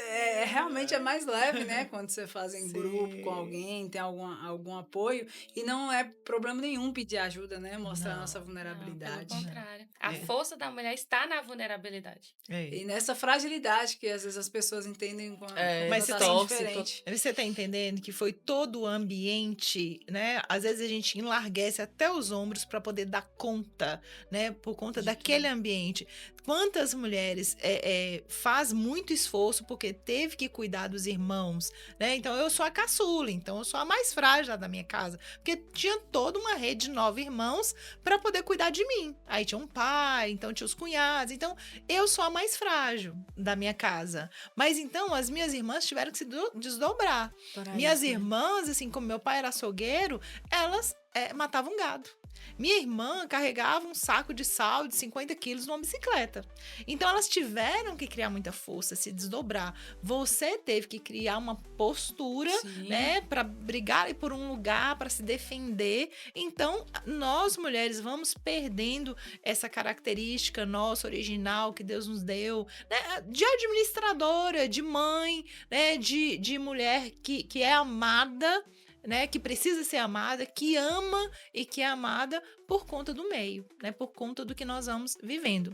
realmente é mais leve, né? Quando você faz em grupo com alguém, tem algum apoio, e não é problema nenhum pedir ajuda, né? Mostrar a nossa vulnerabilidade. Não, pelo contrário. A força da mulher está na vulnerabilidade. E nessa fragilidade que às vezes as pessoas entendem com Mas você diferente. Você tá entendendo que foi todo o ambiente, né? Às vezes a gente enlarguece até os ombros para poder dar conta, né? Por conta daquele ambiente. Quantas mulheres faz muito esforço porque teve que cuidar dos irmãos, né? Então eu sou a caçula, então eu sou a mais frágil da minha casa, porque tinha toda uma rede de 9 irmãos para poder cuidar de mim. Aí tinha um pai, então tinha os cunhados, então eu sou a mais frágil da minha casa. Mas então as minhas irmãs tiveram que se desdobrar. Minhas irmãs, assim, como meu pai era açougueiro, elas matavam gado. Minha irmã carregava um saco de sal de 50 quilos numa bicicleta. Então, elas tiveram que criar muita força, se desdobrar. Você teve que criar uma postura, né, para brigar por um lugar, para se defender. Então, nós mulheres vamos perdendo essa característica nossa, original, que Deus nos deu, né, de administradora, de mãe, né, de mulher que é amada, né, que precisa ser amada, que ama e que é amada por conta do meio, né, por conta do que nós vamos vivendo.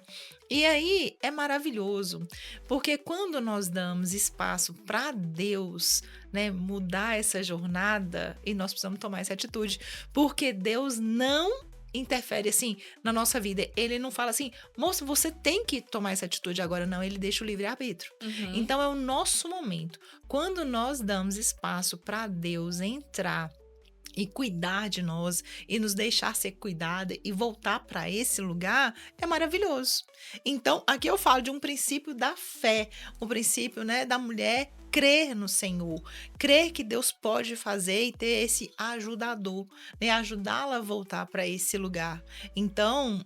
E aí é maravilhoso, porque quando nós damos espaço para Deus, né, mudar essa jornada, e nós precisamos tomar essa atitude, porque Deus não interfere assim na nossa vida. Ele não fala assim, moço, você tem que tomar essa atitude agora. Não, ele deixa o livre-arbítrio. Então é o nosso momento. Quando nós damos espaço para Deus entrar e cuidar de nós e nos deixar ser cuidada e voltar para esse lugar, é maravilhoso. Então, aqui eu falo de um princípio da fé, o princípio, né, da mulher crer no Senhor, crer que Deus pode fazer e ter esse ajudador, né, ajudá-la a voltar para esse lugar. Então,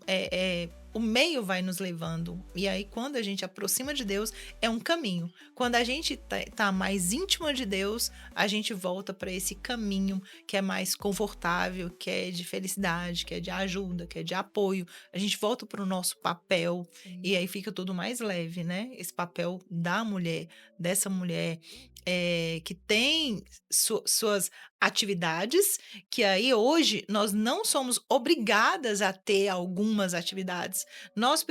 o meio vai nos levando. E aí, quando a gente aproxima de Deus, é um caminho. Quando a gente tá mais íntima de Deus, a gente volta para esse caminho que é mais confortável, que é de felicidade, que é de ajuda, que é de apoio. A gente volta para o nosso papel. E aí fica tudo mais leve, né? Esse papel da mulher, dessa mulher que tem suas atividades, que aí hoje nós não somos obrigadas a ter algumas atividades. Nós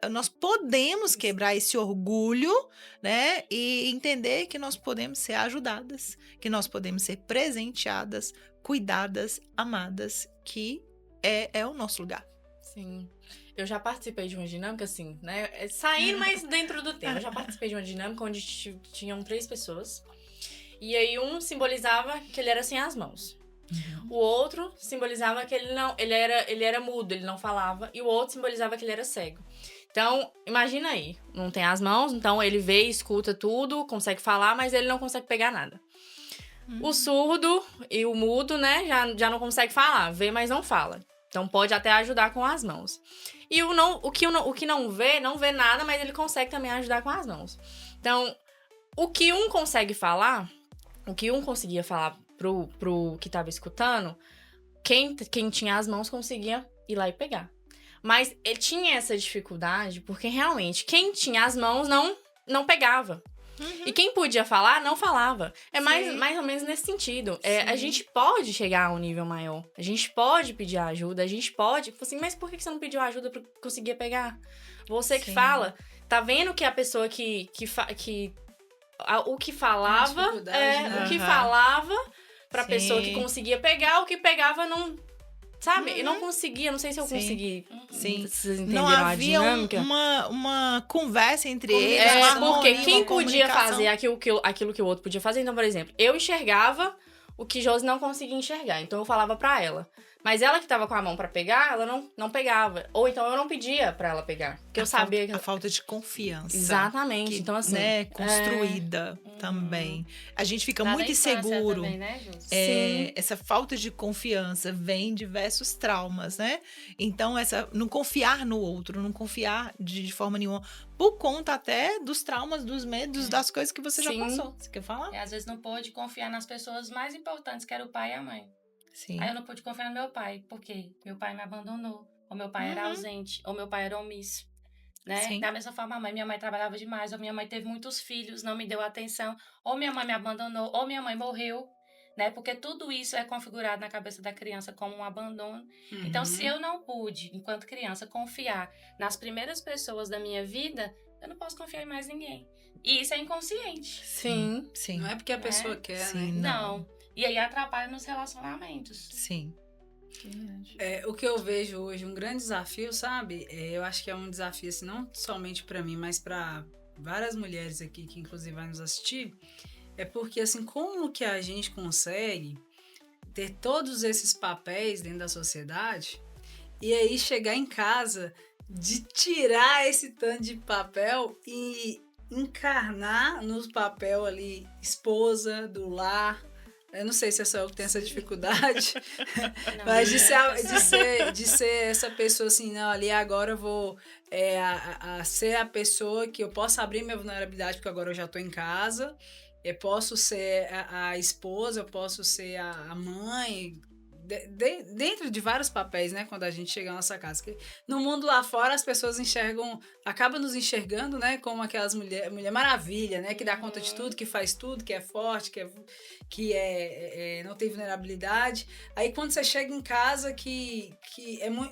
nós podemos quebrar esse orgulho, né? E entender que nós podemos ser ajudadas, que nós podemos ser presenteadas, cuidadas, amadas, que é o nosso lugar. Sim. Eu já participei de uma dinâmica, assim, né? Saindo mais dentro do tema. Eu já participei de uma dinâmica onde tinham 3 pessoas. E aí um simbolizava que ele era sem as mãos. O outro simbolizava que ele era mudo, ele não falava. E o outro simbolizava que ele era cego. Então, imagina aí. Não tem as mãos, então ele vê, escuta tudo, consegue falar, mas ele não consegue pegar nada. O surdo e o mudo, né, já não consegue falar. Vê, mas não fala. Então, pode até ajudar com as mãos. E o que não vê nada, mas ele consegue também ajudar com as mãos. Então, o que um consegue falar, o que um conseguia falar pro que estava escutando, quem tinha as mãos conseguia ir lá e pegar. Mas ele tinha essa dificuldade porque, realmente, quem tinha as mãos não pegava. E quem podia falar, não falava. É mais ou menos nesse sentido. A gente pode chegar a um nível maior. A gente pode pedir ajuda. A gente pode... Assim, mas por que você não pediu ajuda pra conseguir pegar? Você que fala, tá vendo que a pessoa o que falava... né? O que falava pra pessoa que conseguia pegar, o que pegava não... Sabe? Eu não conseguia, não sei se eu consegui. Sim. Vocês entenderam não havia a dinâmica? uma conversa entre eles. Porque quem podia fazer aquilo que o outro podia fazer. Então, por exemplo, eu enxergava o que Josi não conseguia enxergar. Então, eu falava pra ela. Mas ela que tava com a mão pra pegar, ela não pegava. Ou então, eu não pedia pra ela pegar. Porque eu sabia que... A falta de confiança. Exatamente. Então, assim... Né, construída também. A gente fica muito inseguro. Também, né, Essa falta de confiança vem em diversos traumas, né? Então, não confiar no outro, não confiar de forma nenhuma, por conta até dos traumas, dos medos, das coisas que você já passou. Você quer falar? Às vezes não pôde confiar nas pessoas mais importantes, que era o pai e a mãe. Sim. Aí eu não pude confiar no meu pai, porque meu pai me abandonou, ou meu pai era ausente, ou meu pai era omisso. né? Sim. Da mesma forma, minha mãe trabalhava demais, ou minha mãe teve muitos filhos, não me deu atenção, ou minha mãe me abandonou, ou minha mãe morreu, né? Porque tudo isso é configurado na cabeça da criança como um abandono. Então, se eu não pude, enquanto criança, confiar nas primeiras pessoas da minha vida, eu não posso confiar em mais ninguém. E isso é inconsciente. Sim. Sim. Não é porque a pessoa quer, Sim, né? Não. E aí atrapalha nos relacionamentos. Sim. O que eu vejo hoje, um grande desafio, sabe? Eu acho que é um desafio, assim, não somente para mim, mas para várias mulheres aqui que inclusive vai nos assistir, é porque, assim, como que a gente consegue ter todos esses papéis dentro da sociedade e aí chegar em casa de tirar esse tanto de papel e encarnar no papel ali esposa do lar. Eu não sei se é só eu que tenho essa dificuldade, Não, mas de não. ser essa pessoa assim, não, ali agora eu vou ser a pessoa que eu posso abrir minha vulnerabilidade, porque agora eu já estou em casa, eu posso ser a esposa, eu posso ser a mãe, dentro de vários papéis, né, quando a gente chega na nossa casa. Que no mundo lá fora as pessoas acabam nos enxergando, né, como aquelas mulher maravilha, né, que dá conta de tudo, que faz tudo, que é forte, não tem vulnerabilidade. Aí quando você chega em casa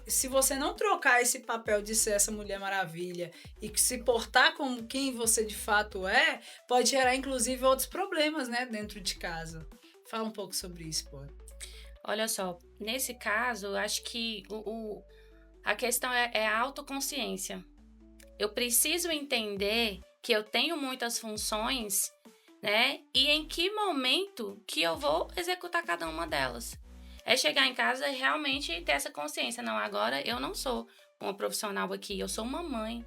se você não trocar esse papel de ser essa mulher maravilha e se portar como quem você de fato é, pode gerar inclusive outros problemas, né, dentro de casa. Fala um pouco sobre isso, pô. Olha só, nesse caso, eu acho que a questão é a autoconsciência. Eu preciso entender que eu tenho muitas funções, né? E em que momento que eu vou executar cada uma delas. É chegar em casa e realmente ter essa consciência. Não, agora eu não sou uma profissional aqui, eu sou uma mãe.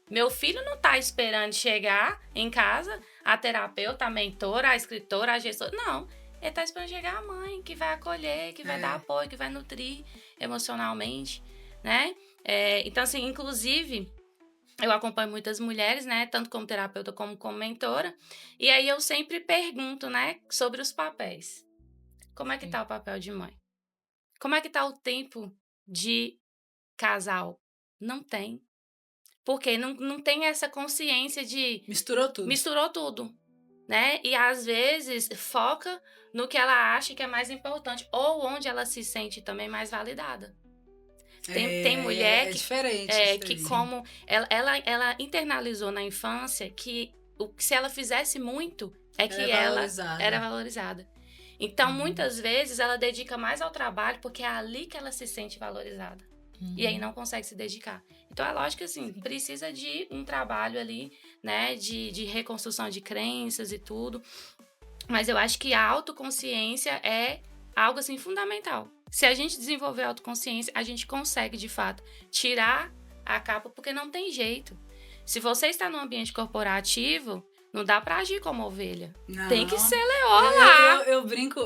Meu filho não tá esperando chegar em casa, a terapeuta, a mentora, a escritora, a gestora. Não. Ele tá esperando chegar a mãe, que vai acolher, que vai dar apoio, que vai nutrir emocionalmente, né? Então, assim, inclusive, eu acompanho muitas mulheres, né? Tanto como terapeuta como mentora. E aí eu sempre pergunto, né? Sobre os papéis. Como é que tá o papel de mãe? Como é que tá o tempo de casal? Não tem. Porque não tem essa consciência de... Misturou tudo. Né? E às vezes foca no que ela acha que é mais importante ou onde ela se sente também mais validada. Tem mulher que, diferente, que como ela internalizou na infância que se ela fizesse muito que ela era valorizada. Então, muitas vezes, ela dedica mais ao trabalho porque é ali que ela se sente valorizada. E aí não consegue se dedicar. Então, é lógico que, assim, precisa de um trabalho ali, né, de reconstrução de crenças e tudo. Mas eu acho que a autoconsciência é algo, assim, fundamental. Se a gente desenvolver a autoconsciência, a gente consegue, de fato, tirar a capa, porque não tem jeito. Se você está num ambiente corporativo, não dá pra agir como ovelha. Não. Tem que ser leoa lá. Eu brinco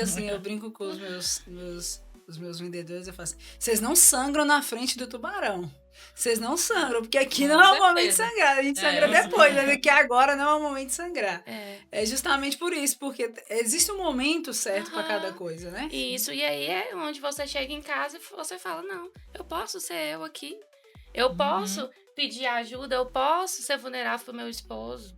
assim, eu brinco com os meus vendedores, eu falo assim, vocês não sangram na frente do tubarão. Vocês não sangram, porque aqui não é o momento de sangrar. A gente sangra depois, né? Que agora não é o momento de sangrar. É justamente por isso, porque existe um momento certo para cada coisa, né? Isso, e aí é onde você chega em casa e você fala, não, eu posso ser eu aqui. Eu posso pedir ajuda, eu posso ser vulnerável pro meu esposo.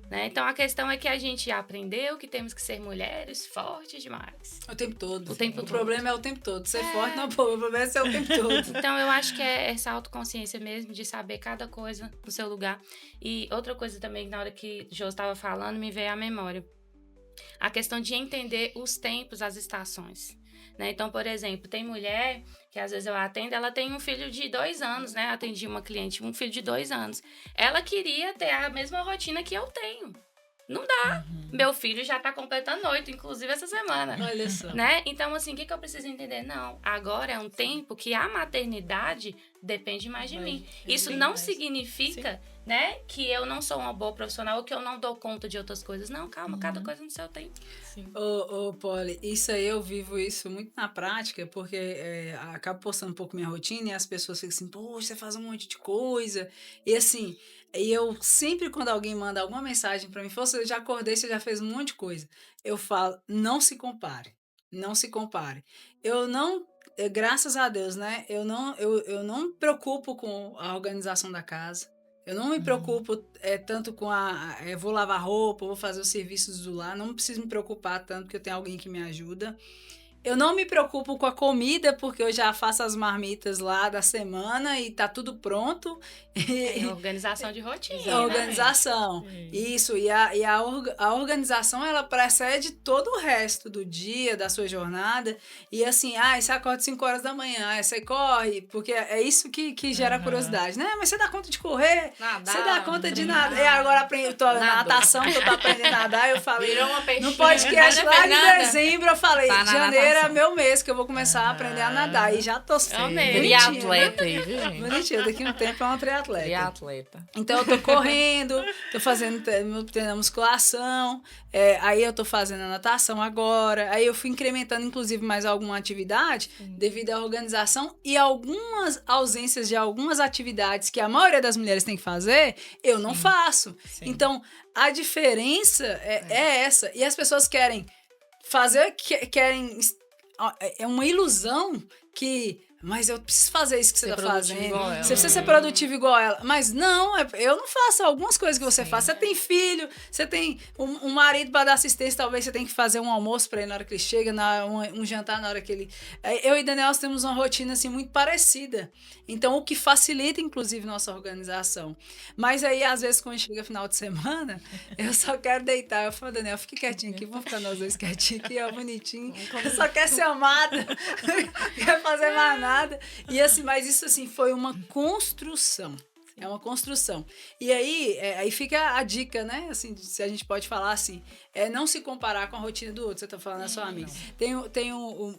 Né? Então a questão é que a gente aprendeu que temos que ser mulheres fortes demais. O tempo todo. O problema é o tempo todo. Ser forte não é o problema, é ser o tempo todo. Então eu acho que é essa autoconsciência mesmo, de saber cada coisa no seu lugar. E outra coisa também, na hora que o Jô estava falando, me veio à memória. A questão de entender os tempos, as estações. Né? Então, por exemplo, tem mulher que às vezes eu atendo, ela tem um filho de 2 anos, né? Atendi uma cliente, um filho de 2 anos. Ela queria ter a mesma rotina que eu tenho. Não dá. Meu filho já tá completando 8, inclusive essa semana. Olha só. Né? Então, assim, o que eu preciso entender? Não, agora é um tempo que a maternidade depende mais de mim. Isso não significa, né, que eu não sou uma boa profissional ou que eu não dou conta de outras coisas. Não, calma, cada coisa no seu tempo. Ô, Polly, isso aí eu vivo isso muito na prática, porque acabo postando um pouco minha rotina e as pessoas ficam assim, poxa, você faz um monte de coisa. E assim, eu sempre quando alguém manda alguma mensagem pra mim, você já acordei, você já fez um monte de coisa. Eu falo, não se compare. Não se compare. Eu não graças a Deus, né? Eu não me preocupo com a organização da casa. Eu não me preocupo tanto com vou lavar roupa, vou fazer os serviços do lar. Não preciso me preocupar tanto porque eu tenho alguém que me ajuda. Eu não me preocupo com a comida, porque eu já faço as marmitas lá da semana e tá tudo pronto. É organização de rotina. Organização. Isso. E a organização, ela precede todo o resto do dia, da sua jornada. E assim, você acorda 5 horas da manhã, você corre, porque é isso que gera curiosidade, né? Mas você dá conta de correr? Nadar, você dá conta de nada. E agora eu tô na natação, que eu tô aprendendo a nadar, eu falei, no podcast lá de dezembro, eu falei, janeiro é meu mês que eu vou começar a aprender a nadar. E já tô triatleta aí, viu, gente? Bonitinho, daqui a um tempo é uma triatleta. Triatleta. Então eu tô correndo, tô fazendo treinando musculação, aí eu tô fazendo a natação agora, aí eu fui incrementando inclusive mais alguma atividade devido à organização e algumas ausências de algumas atividades que a maioria das mulheres tem que fazer, eu não faço. Sim. Então, a diferença é essa. E as pessoas querem querem... É uma ilusão que... Mas eu preciso fazer isso que você tá fazendo. Você precisa ser produtivo igual ela. Mas não, eu não faço algumas coisas que você faz. Você tem filho, você tem um marido para dar assistência, talvez você tem que fazer um almoço para ele na hora que ele chega, um jantar na hora que ele... Eu e Daniel temos uma rotina assim, muito parecida. Então, o que facilita, inclusive, nossa organização. Mas aí, às vezes, quando chega final de semana, eu só quero deitar. Eu falo, Daniel, fique quietinho aqui, vamos ficar nós dois quietinhos aqui, ó, bonitinho. Eu só quero ser amada, não quero fazer mais nada. E assim, mas isso assim foi uma construção. É uma construção. E aí fica a dica, né? Assim, se a gente pode falar assim, não se comparar com a rotina do outro. Você tá falando da sua amiga.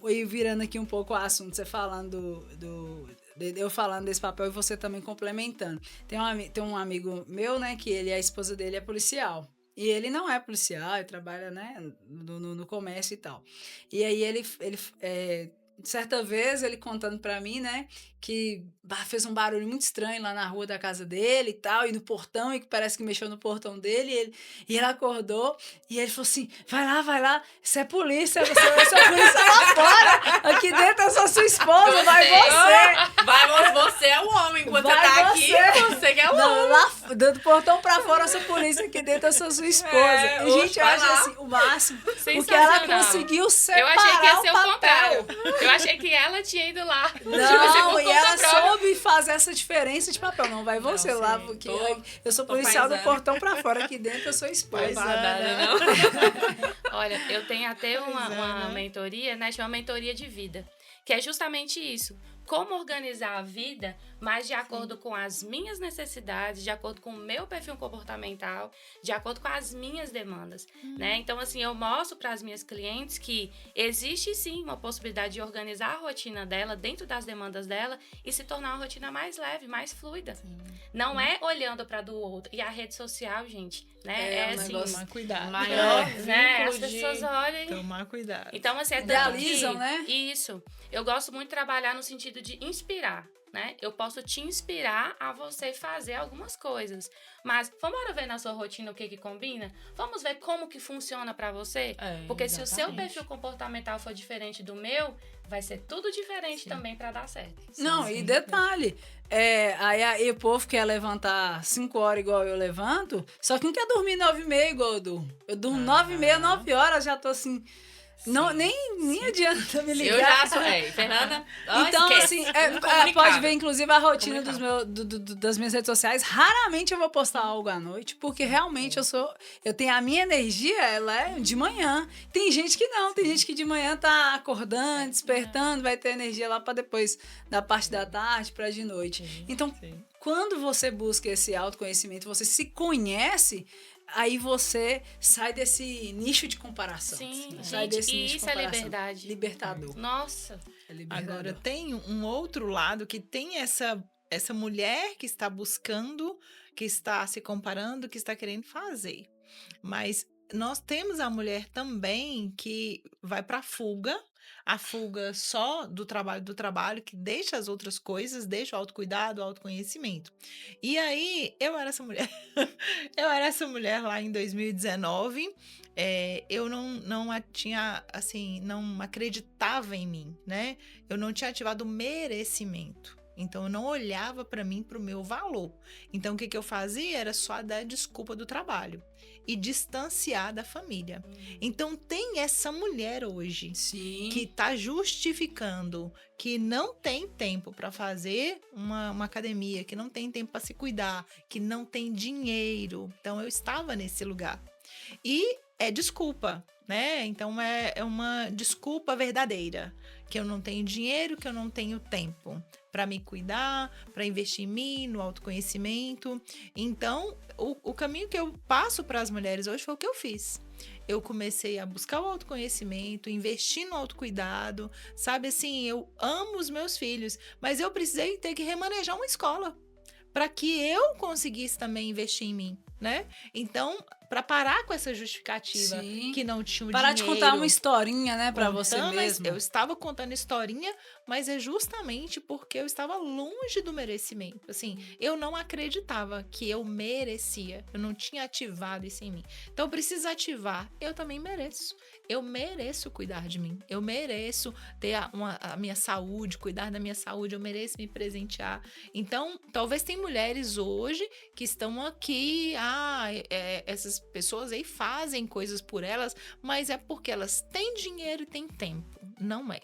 E virando aqui um pouco o assunto, você falando eu falando desse papel e você também complementando. Tem um amigo meu, né, que a esposa dele é policial. E ele não é policial, ele trabalha, né, no comércio e tal. E aí ele certa vez, ele contando pra mim, né, que fez um barulho muito estranho lá na rua da casa dele e tal, e no portão, e que parece que mexeu no portão dele, e ele acordou, e ele falou assim, vai lá, isso é polícia, eu sou polícia lá fora, aqui dentro eu sou sua esposa, vai você. Vai você é o homem, enquanto você tá aqui, você que é o homem. Lá do portão pra fora eu sou polícia, aqui dentro eu sou sua esposa. E, gente, eu acho assim, o máximo, porque ela conseguiu separar eu achei que ia ser o papel. Eu achei que ela tinha ido lá. Não, e ela soube fazer essa diferença de papel. Não vai você não, lá, porque eu sou policial do portão pra fora, aqui dentro eu sou esposa. Olha, eu tenho até uma mentoria, né? Chama mentoria de vida. Que é justamente isso. Como organizar a vida, mas de acordo com as minhas necessidades, de acordo com o meu perfil comportamental, de acordo com as minhas demandas, né? Então, assim, eu mostro para as minhas clientes que existe, sim, uma possibilidade de organizar a rotina dela dentro das demandas dela e se tornar uma rotina mais leve, mais fluida. Sim. Não é olhando para do outro. E a rede social, gente, né? Assim, tomar cuidado. Maior, né? As pessoas olham... Tomar cuidado. Então, assim, idealizam, né? Isso. Eu gosto muito de trabalhar no sentido de inspirar, né? Eu posso te inspirar a você fazer algumas coisas. Mas vamos ver na sua rotina o que combina? Vamos ver como que funciona pra você? Porque se o seu perfil comportamental for diferente do meu, vai ser tudo diferente também pra dar certo. Não, e detalhe, aí o povo quer levantar 5 horas igual eu levanto, só que não quer dormir 9h30 igual eu durmo. Eu durmo 9h30, 9 horas, já tô assim... Não, nem adianta me ligar. Eu já sou. Fernanda. Então, assim, pode ver, inclusive, a rotina das minhas redes sociais. Raramente eu vou postar algo à noite, porque realmente eu tenho a minha energia, ela é de manhã. Tem gente que não, tem gente que de manhã tá acordando, despertando, vai ter energia lá para depois, da parte da tarde para de noite. Então, quando você busca esse autoconhecimento, você se conhece. Aí você sai desse nicho de comparação. Sim, sai gente, desse nicho de comparação. É liberdade. Libertador. Nossa. Agora, tem um outro lado que tem essa mulher que está buscando, que está se comparando, que está querendo fazer. Mas nós temos a mulher também que vai para a fuga, a fuga só do trabalho, que deixa as outras coisas, deixa o autocuidado, o autoconhecimento. E aí, eu era essa mulher. Eu era essa mulher lá em 2019. Eu não tinha, assim, não acreditava em mim, né? Eu não tinha ativado o merecimento. Então, eu não olhava para mim, para o meu valor. Então, o que eu fazia era só dar desculpa do trabalho e distanciar da família. Então, tem essa mulher hoje Sim. que está justificando que não tem tempo para fazer uma academia, que não tem tempo para se cuidar, que não tem dinheiro. Então, eu estava nesse lugar. E é desculpa, né? Então, é uma desculpa verdadeira. Que eu não tenho dinheiro, que eu não tenho tempo para me cuidar, para investir em mim, no autoconhecimento. Então, o caminho que eu passo para as mulheres hoje foi o que eu fiz. Eu comecei a buscar o autoconhecimento, investir no autocuidado, sabe assim, eu amo os meus filhos, mas eu precisei ter que remanejar uma escola para que eu conseguisse também investir em mim, né? Então, para parar com essa justificativa que não tinha o parar dinheiro. de contar uma historinha, né, para você mesmo. Eu estava contando historinha, mas é justamente porque eu estava longe do merecimento. Assim, eu não acreditava que eu merecia. Eu não tinha ativado isso em mim. Então, eu preciso ativar. Eu também mereço. Eu mereço cuidar de mim. Eu mereço ter a minha saúde, cuidar da minha saúde. Eu mereço me presentear. Então, talvez tem mulheres hoje que estão aqui. Essas pessoas aí fazem coisas por elas, mas é porque elas têm dinheiro e têm tempo. Não é.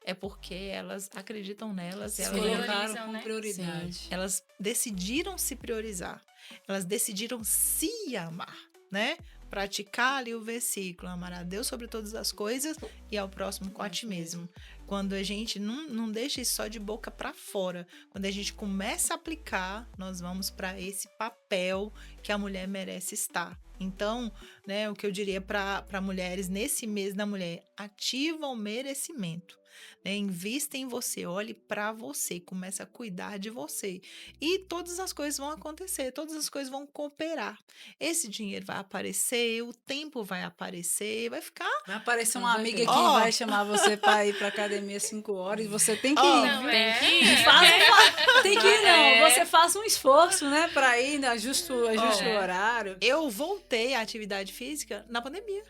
É porque elas acreditam nelas e elas colocaram Priorizam, com né? prioridade. Sim. elas decidiram se priorizar. Elas decidiram se amar, né? Praticar ali o versículo, amar a Deus sobre todas as coisas e ao próximo com a ti mesmo. Quando a gente não deixa isso só de boca para fora, quando a gente começa a aplicar, nós vamos para esse papel que a mulher merece estar. Então, né, o que eu diria para mulheres nesse mês da mulher, ativa o merecimento. Né? Invista em você, olhe para você, comece a cuidar de você. E todas as coisas vão acontecer, todas as coisas vão cooperar. Esse dinheiro vai aparecer, o tempo vai aparecer, vai ficar... Vai aparecer uma Com amiga certeza. que Ó. vai chamar você para ir para academia 5 horas e você tem que ir, Não, viu? tem que ir. Tem que ir, não. É. Você faça um esforço, né, para ir, ajuste o horário. Eu voltei à atividade física na pandemia.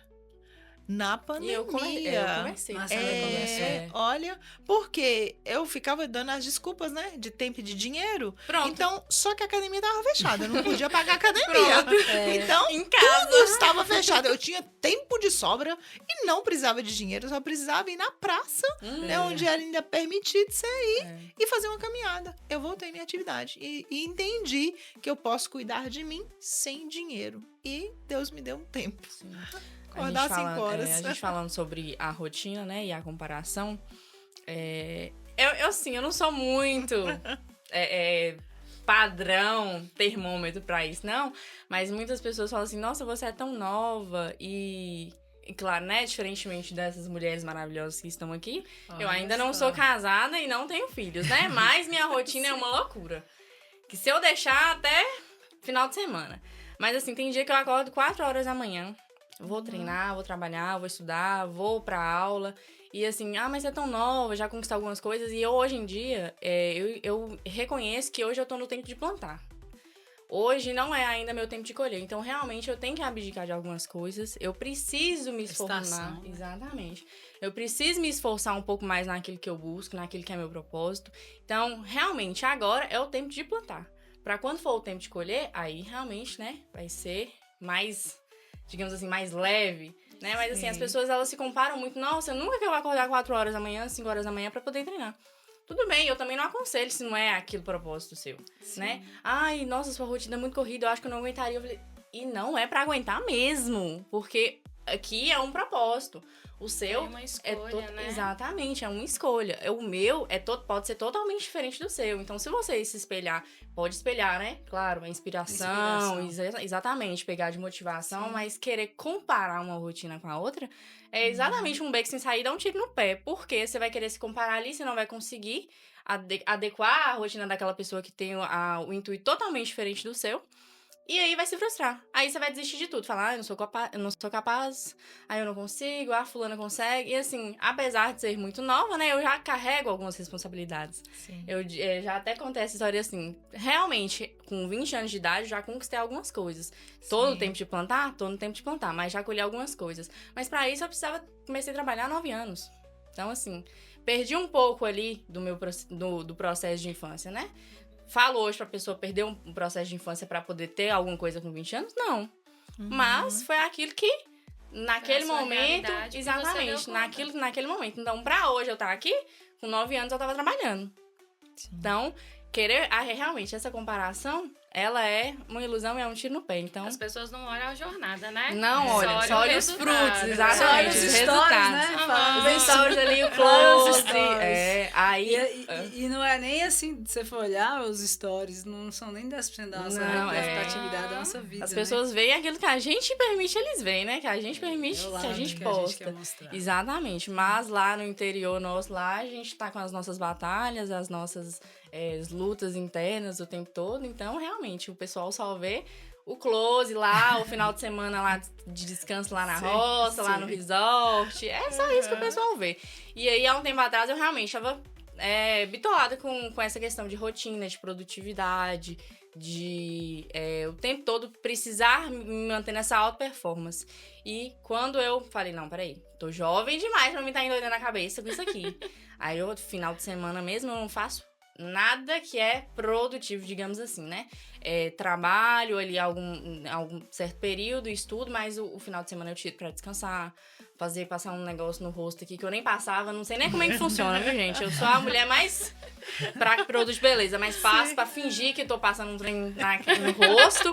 Na pandemia. E eu comecei. Nossa, ela começou. Olha, porque eu ficava dando as desculpas, né? De tempo e de dinheiro. Pronto. Então, só que a academia tava fechada. Eu não podia pagar a academia. Então, Em casa. tudo estava fechado. Eu tinha tempo de sobra e não precisava de dinheiro. Eu só precisava ir na praça, né, onde era ainda permitido você ir e fazer uma caminhada. Eu voltei à minha atividade e entendi que eu posso cuidar de mim sem dinheiro. E Deus me deu um tempo. Sim. Acordar 5 horas. A gente falando sobre a rotina, né, e a comparação, eu não sou muito padrão, termômetro pra isso, não, mas muitas pessoas falam assim, nossa, você é tão nova e claro, né, diferentemente dessas mulheres maravilhosas que estão aqui, eu ainda não sou casada e não tenho filhos, né, mas minha rotina é uma loucura, que se eu deixar até final de semana, mas assim, tem dia que eu acordo 4 horas da manhã, vou treinar, vou trabalhar, vou estudar, vou pra aula. E assim, mas você é tão nova, já conquistou algumas coisas. E eu, hoje em dia, eu reconheço que hoje eu tô no tempo de plantar. Hoje não é ainda meu tempo de colher. Então, realmente, eu tenho que abdicar de algumas coisas. Eu preciso me esforçar. Estação. Exatamente. Eu preciso me esforçar um pouco mais naquilo que eu busco, naquilo que é meu propósito. Então, realmente, agora é o tempo de plantar. Pra quando for o tempo de colher, aí realmente, né, vai ser mais... digamos assim, mais leve, né? Mas assim, as pessoas, elas se comparam muito. Nossa, eu nunca que eu vou acordar 4 horas da manhã, 5 horas da manhã pra poder treinar. Tudo bem, eu também não aconselho se não é aquilo propósito seu, né? Ai, nossa, sua rotina é muito corrida, eu acho que eu não aguentaria. Eu falei, e não é pra aguentar mesmo, porque aqui é um propósito. O seu É uma escolha, né? Exatamente, é uma escolha. O meu pode ser totalmente diferente do seu. Então, se você se espelhar, pode espelhar, né? Claro, a inspiração. Exatamente, pegar de motivação, mas querer comparar uma rotina com a outra é exatamente um beco sem saída, um tiro no pé. Porque você vai querer se comparar ali, você não vai conseguir adequar a rotina daquela pessoa que tem o intuito totalmente diferente do seu. E aí vai se frustrar. Aí você vai desistir de tudo. Falar, eu não sou capaz, aí eu não consigo, fulana consegue. E assim, apesar de ser muito nova, né, eu já carrego algumas responsabilidades. Sim. Eu já até contei essa história assim, realmente, com 20 anos de idade, eu já conquistei algumas coisas. Tô no tempo de plantar? Tô no tempo de plantar, mas já colhi algumas coisas. Mas pra isso eu comecei a trabalhar há 9 anos. Então, assim, perdi um pouco ali do processo de infância, né? Falo hoje pra pessoa perder um processo de infância pra poder ter alguma coisa com 20 anos? Não. Mas foi aquilo que, naquele momento, exatamente, naquele momento. Então, pra hoje eu estar aqui, com 9 anos eu tava trabalhando. Sim. Então, realmente, essa comparação, ela é uma ilusão e é um tiro no pé. Então, as pessoas não olham a jornada, né? Não olham, só olham os frutos, exatamente. Só olham os stories, né? Os stories ali, o close. E não é nem assim, se você for olhar, os stories não são nem 10% da nossa representatividade da nossa vida. As pessoas veem aquilo que a gente permite, eles veem, né? Que a gente permite, que a gente posta. Exatamente. Mas lá no interior nosso, lá a gente tá com as nossas batalhas, as nossas lutas internas o tempo todo. Então, realmente, o pessoal só vê o close lá, o final de semana lá de descanso lá na roça, lá no resort. É só isso que o pessoal vê. E aí, há um tempo atrás, eu realmente tava bitolada com essa questão de rotina, de produtividade, de o tempo todo precisar me manter nessa alta performance. E quando eu falei, não, peraí, tô jovem demais pra me estar endoidando a cabeça com isso aqui. Aí, final de semana mesmo, eu não faço nada que é produtivo, digamos assim, né? Trabalho ali algum certo período, estudo, mas o final de semana eu tiro pra descansar, passar um negócio no rosto aqui que eu nem passava, não sei nem como é que funciona, viu, gente? Eu sou a mulher mais pra produto de beleza, mas passo pra fingir que tô passando um trem no rosto,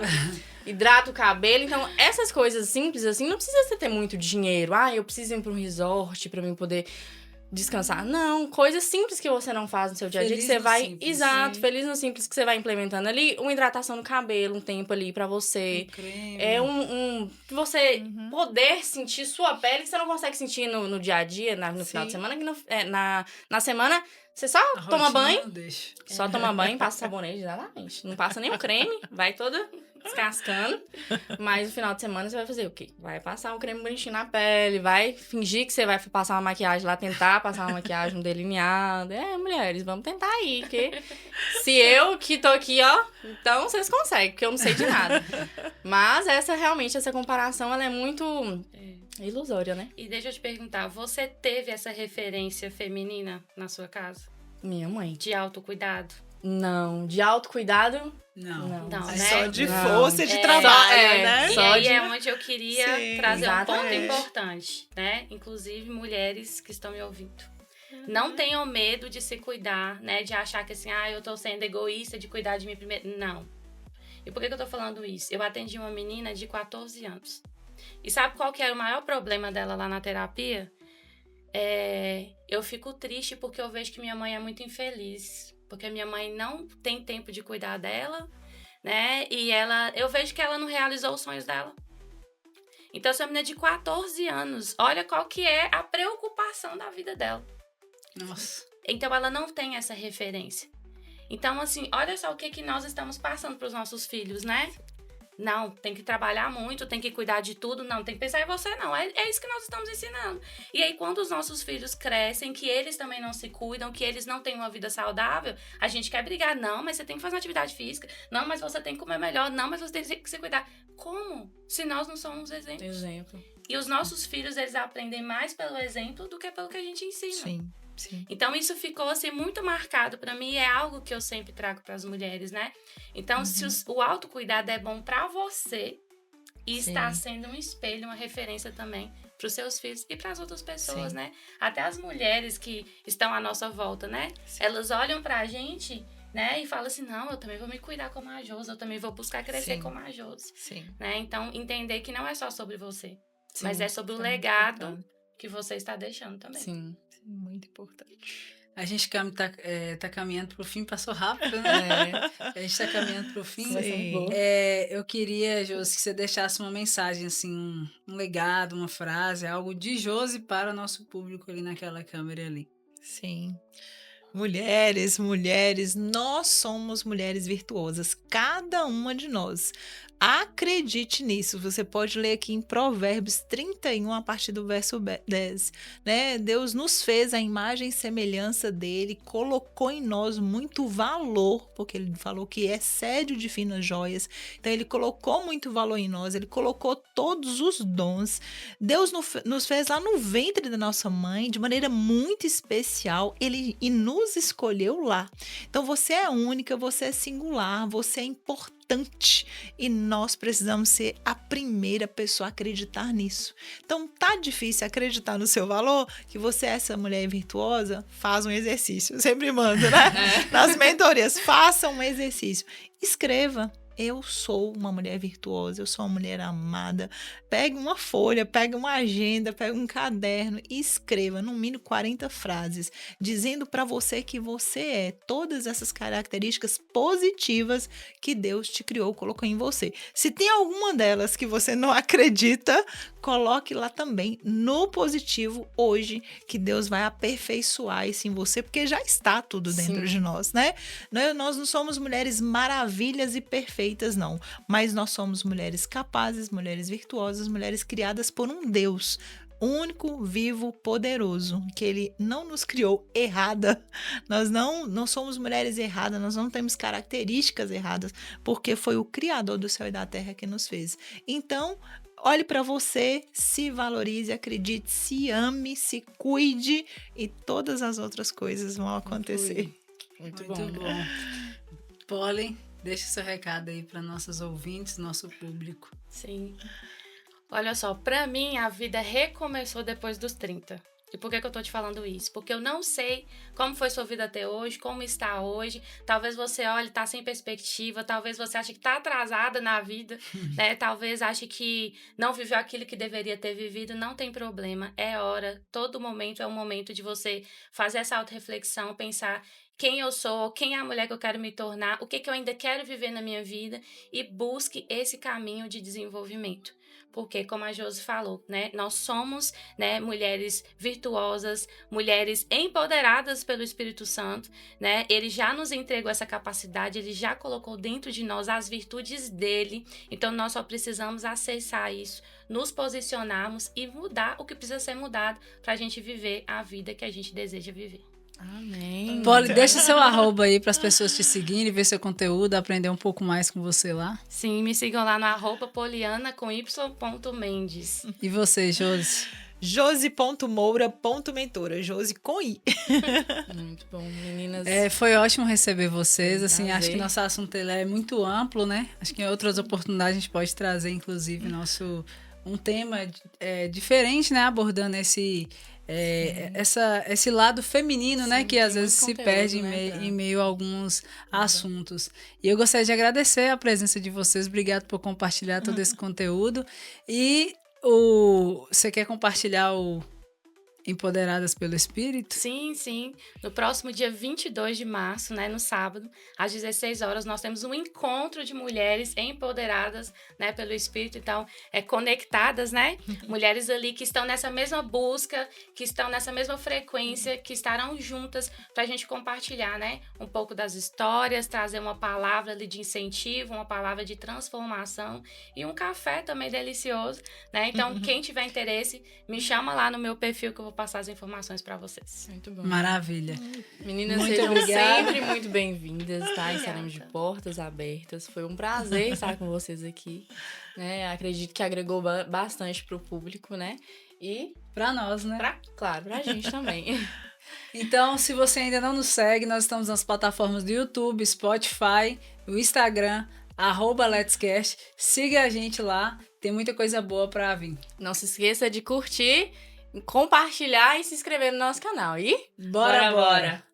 hidrato o cabelo. Então, essas coisas simples assim, não precisa você ter muito dinheiro. Eu preciso ir pra um resort pra mim poder descansar. Não, coisas simples que você não faz no seu dia a dia, que você vai... Simples, exato, feliz no simples, que você vai implementando ali. Uma hidratação no cabelo, um tempo ali pra você. Creme. Você poder sentir sua pele, que você não consegue sentir no dia a dia, no final de semana. Que na semana, você só toma banho. Só toma banho, passa sabonete, exatamente. Não passa nem o creme, vai toda descascando. Mas no final de semana você vai fazer o quê? Vai passar um creme bonitinho na pele, vai fingir que você vai passar uma maquiagem lá, tentar passar uma maquiagem, um delineado. Mulheres, vamos tentar aí, porque se eu que tô aqui, então vocês conseguem, porque eu não sei de nada. Mas essa comparação, ela é muito ilusória, né? E deixa eu te perguntar, você teve essa referência feminina na sua casa? Minha mãe. De autocuidado? Não, de autocuidado... Não, né? Só de força de trabalho, né? E aí é onde eu queria trazer exatamente. Um ponto importante, né? Inclusive, mulheres que estão me ouvindo. Não tenham medo de se cuidar, né? De achar que assim, eu tô sendo egoísta de cuidar de mim primeiro. Não. E por que eu tô falando isso? Eu atendi uma menina de 14 anos. E sabe qual que era o maior problema dela lá na terapia? Eu fico triste porque eu vejo que minha mãe é muito infeliz. Porque minha mãe não tem tempo de cuidar dela, né? E eu vejo que ela não realizou os sonhos dela. Então, essa menina de 14 anos, olha qual que é a preocupação da vida dela. Nossa. Então, ela não tem essa referência. Então, assim, olha só o que nós estamos passando para os nossos filhos, né? Não, tem que trabalhar muito, tem que cuidar de tudo. Não, tem que pensar em você, não. É isso que nós estamos ensinando. E aí, quando os nossos filhos crescem, que eles também não se cuidam, que eles não têm uma vida saudável, a gente quer brigar. Não, mas você tem que fazer uma atividade física. Não, mas você tem que comer melhor. Não, mas você tem que se cuidar. Como? Se nós não somos exemplos. E os nossos filhos, eles aprendem mais pelo exemplo do que pelo que a gente ensina. Sim. Então, isso ficou assim muito marcado para mim, é algo que eu sempre trago para as mulheres, né? Então, se o autocuidado é bom para você e está sendo um espelho, uma referência também para os seus filhos e para as outras pessoas, né? Até as mulheres que estão à nossa volta, né? Elas olham para a gente, né? E falam assim, não, eu também vou me cuidar como a Josi, eu também vou buscar crescer como a Josi. Né? Então, entender que não é só sobre você, mas é sobre o legado que você está deixando também. Sim. Muito importante. A gente tá caminhando pro fim, passou rápido, né? A gente tá caminhando pro fim. Eu queria, Josi, que você deixasse uma mensagem, assim, um legado, uma frase, algo de Josi para o nosso público ali naquela câmera ali. Sim. Mulheres, nós somos mulheres virtuosas, cada uma de nós. Acredite nisso, você pode ler aqui em Provérbios 31, a partir do verso 10, né? Deus nos fez a imagem e semelhança dele, colocou em nós muito valor, porque ele falou que excede de finas joias, então ele colocou muito valor em nós, ele colocou todos os dons. Deus nos fez lá no ventre da nossa mãe, de maneira muito especial, e nos escolheu lá. Então você é única, você é singular, você é importante, e nós precisamos ser a primeira pessoa a acreditar nisso. Então, tá difícil acreditar no seu valor, que você é essa mulher virtuosa? Faz um exercício. Eu sempre mando, né? Nas mentorias, faça um exercício. Escreva. Eu sou uma mulher virtuosa, eu sou uma mulher amada. Pegue uma folha, pegue uma agenda, pegue um caderno e escreva no mínimo 40 frases, dizendo para você que você é todas essas características positivas que Deus te criou, colocou em você. Se tem alguma delas que você não acredita, coloque lá também no positivo hoje, que Deus vai aperfeiçoar isso em você, porque já está tudo dentro de nós, né? Nós não somos mulheres maravilhas e perfeitas, não. Mas nós somos mulheres capazes, mulheres virtuosas, mulheres criadas por um Deus único, vivo, poderoso, que ele não nos criou errada. Nós não somos mulheres erradas, nós não temos características erradas, porque foi o Criador do céu e da terra que nos fez. Então, olhe para você, se valorize, acredite, se ame, se cuide e todas as outras coisas vão acontecer. Muito bom. Polly, deixa seu recado aí para nossos ouvintes, nosso público. Sim. Olha só, para mim a vida recomeçou depois dos 30. E por que eu tô te falando isso? Porque eu não sei como foi sua vida até hoje, como está hoje. Talvez você olhe, tá sem perspectiva. Talvez você ache que tá atrasada na vida, né? Talvez ache que não viveu aquilo que deveria ter vivido. Não tem problema. É hora. Todo momento é um momento de você fazer essa autorreflexão, pensar quem eu sou, quem é a mulher que eu quero me tornar, o que eu ainda quero viver na minha vida e busque esse caminho de desenvolvimento. Porque, como a Josi falou, né, nós somos, né, mulheres virtuosas, mulheres empoderadas pelo Espírito Santo, né? Ele já nos entregou essa capacidade, ele já colocou dentro de nós as virtudes dele. Então, nós só precisamos acessar isso, nos posicionarmos e mudar o que precisa ser mudado para a gente viver a vida que a gente deseja viver. Amém. Polly, deixa seu @ aí para as pessoas te seguirem, ver seu conteúdo, aprender um pouco mais com você lá. Sim, me sigam lá no @poliana_y.mendes. E você, Josi? Josi.moura.mentora, Josi com I. Muito bom, meninas. Foi ótimo receber vocês, assim, prazer. acho que nosso assunto ele é muito amplo, né? Acho que em outras oportunidades a gente pode trazer, inclusive, um tema diferente, né? Abordando esse lado feminino, sim, né, que às vezes se perde em meio a alguns assuntos. E eu gostaria de agradecer a presença de vocês, obrigado por compartilhar todo esse conteúdo. E você quer compartilhar o Empoderadas pelo Espírito? Sim, sim. No próximo dia 22 de março, né, no sábado, às 16 horas, nós temos um encontro de mulheres empoderadas, né, pelo Espírito. Então, conectadas, né? Mulheres ali que estão nessa mesma busca, que estão nessa mesma frequência, que estarão juntas para a gente compartilhar, né, um pouco das histórias, trazer uma palavra ali de incentivo, uma palavra de transformação e um café também delicioso, né? Então, quem tiver interesse, me chama lá no meu perfil que eu vou passar as informações para vocês. Muito bom. Maravilha. Meninas, muito sejam obrigada. sempre muito bem-vindas, tá? Estaremos de portas abertas. Foi um prazer estar com vocês aqui, né? Acredito que agregou bastante pro público, né? E para nós, né? Claro, pra gente também. Então, se você ainda não nos segue, nós estamos nas plataformas do YouTube, Spotify, o Instagram, @letscast. Siga a gente lá, tem muita coisa boa pra vir. Não se esqueça de curtir, compartilhar e se inscrever no nosso canal. E bora!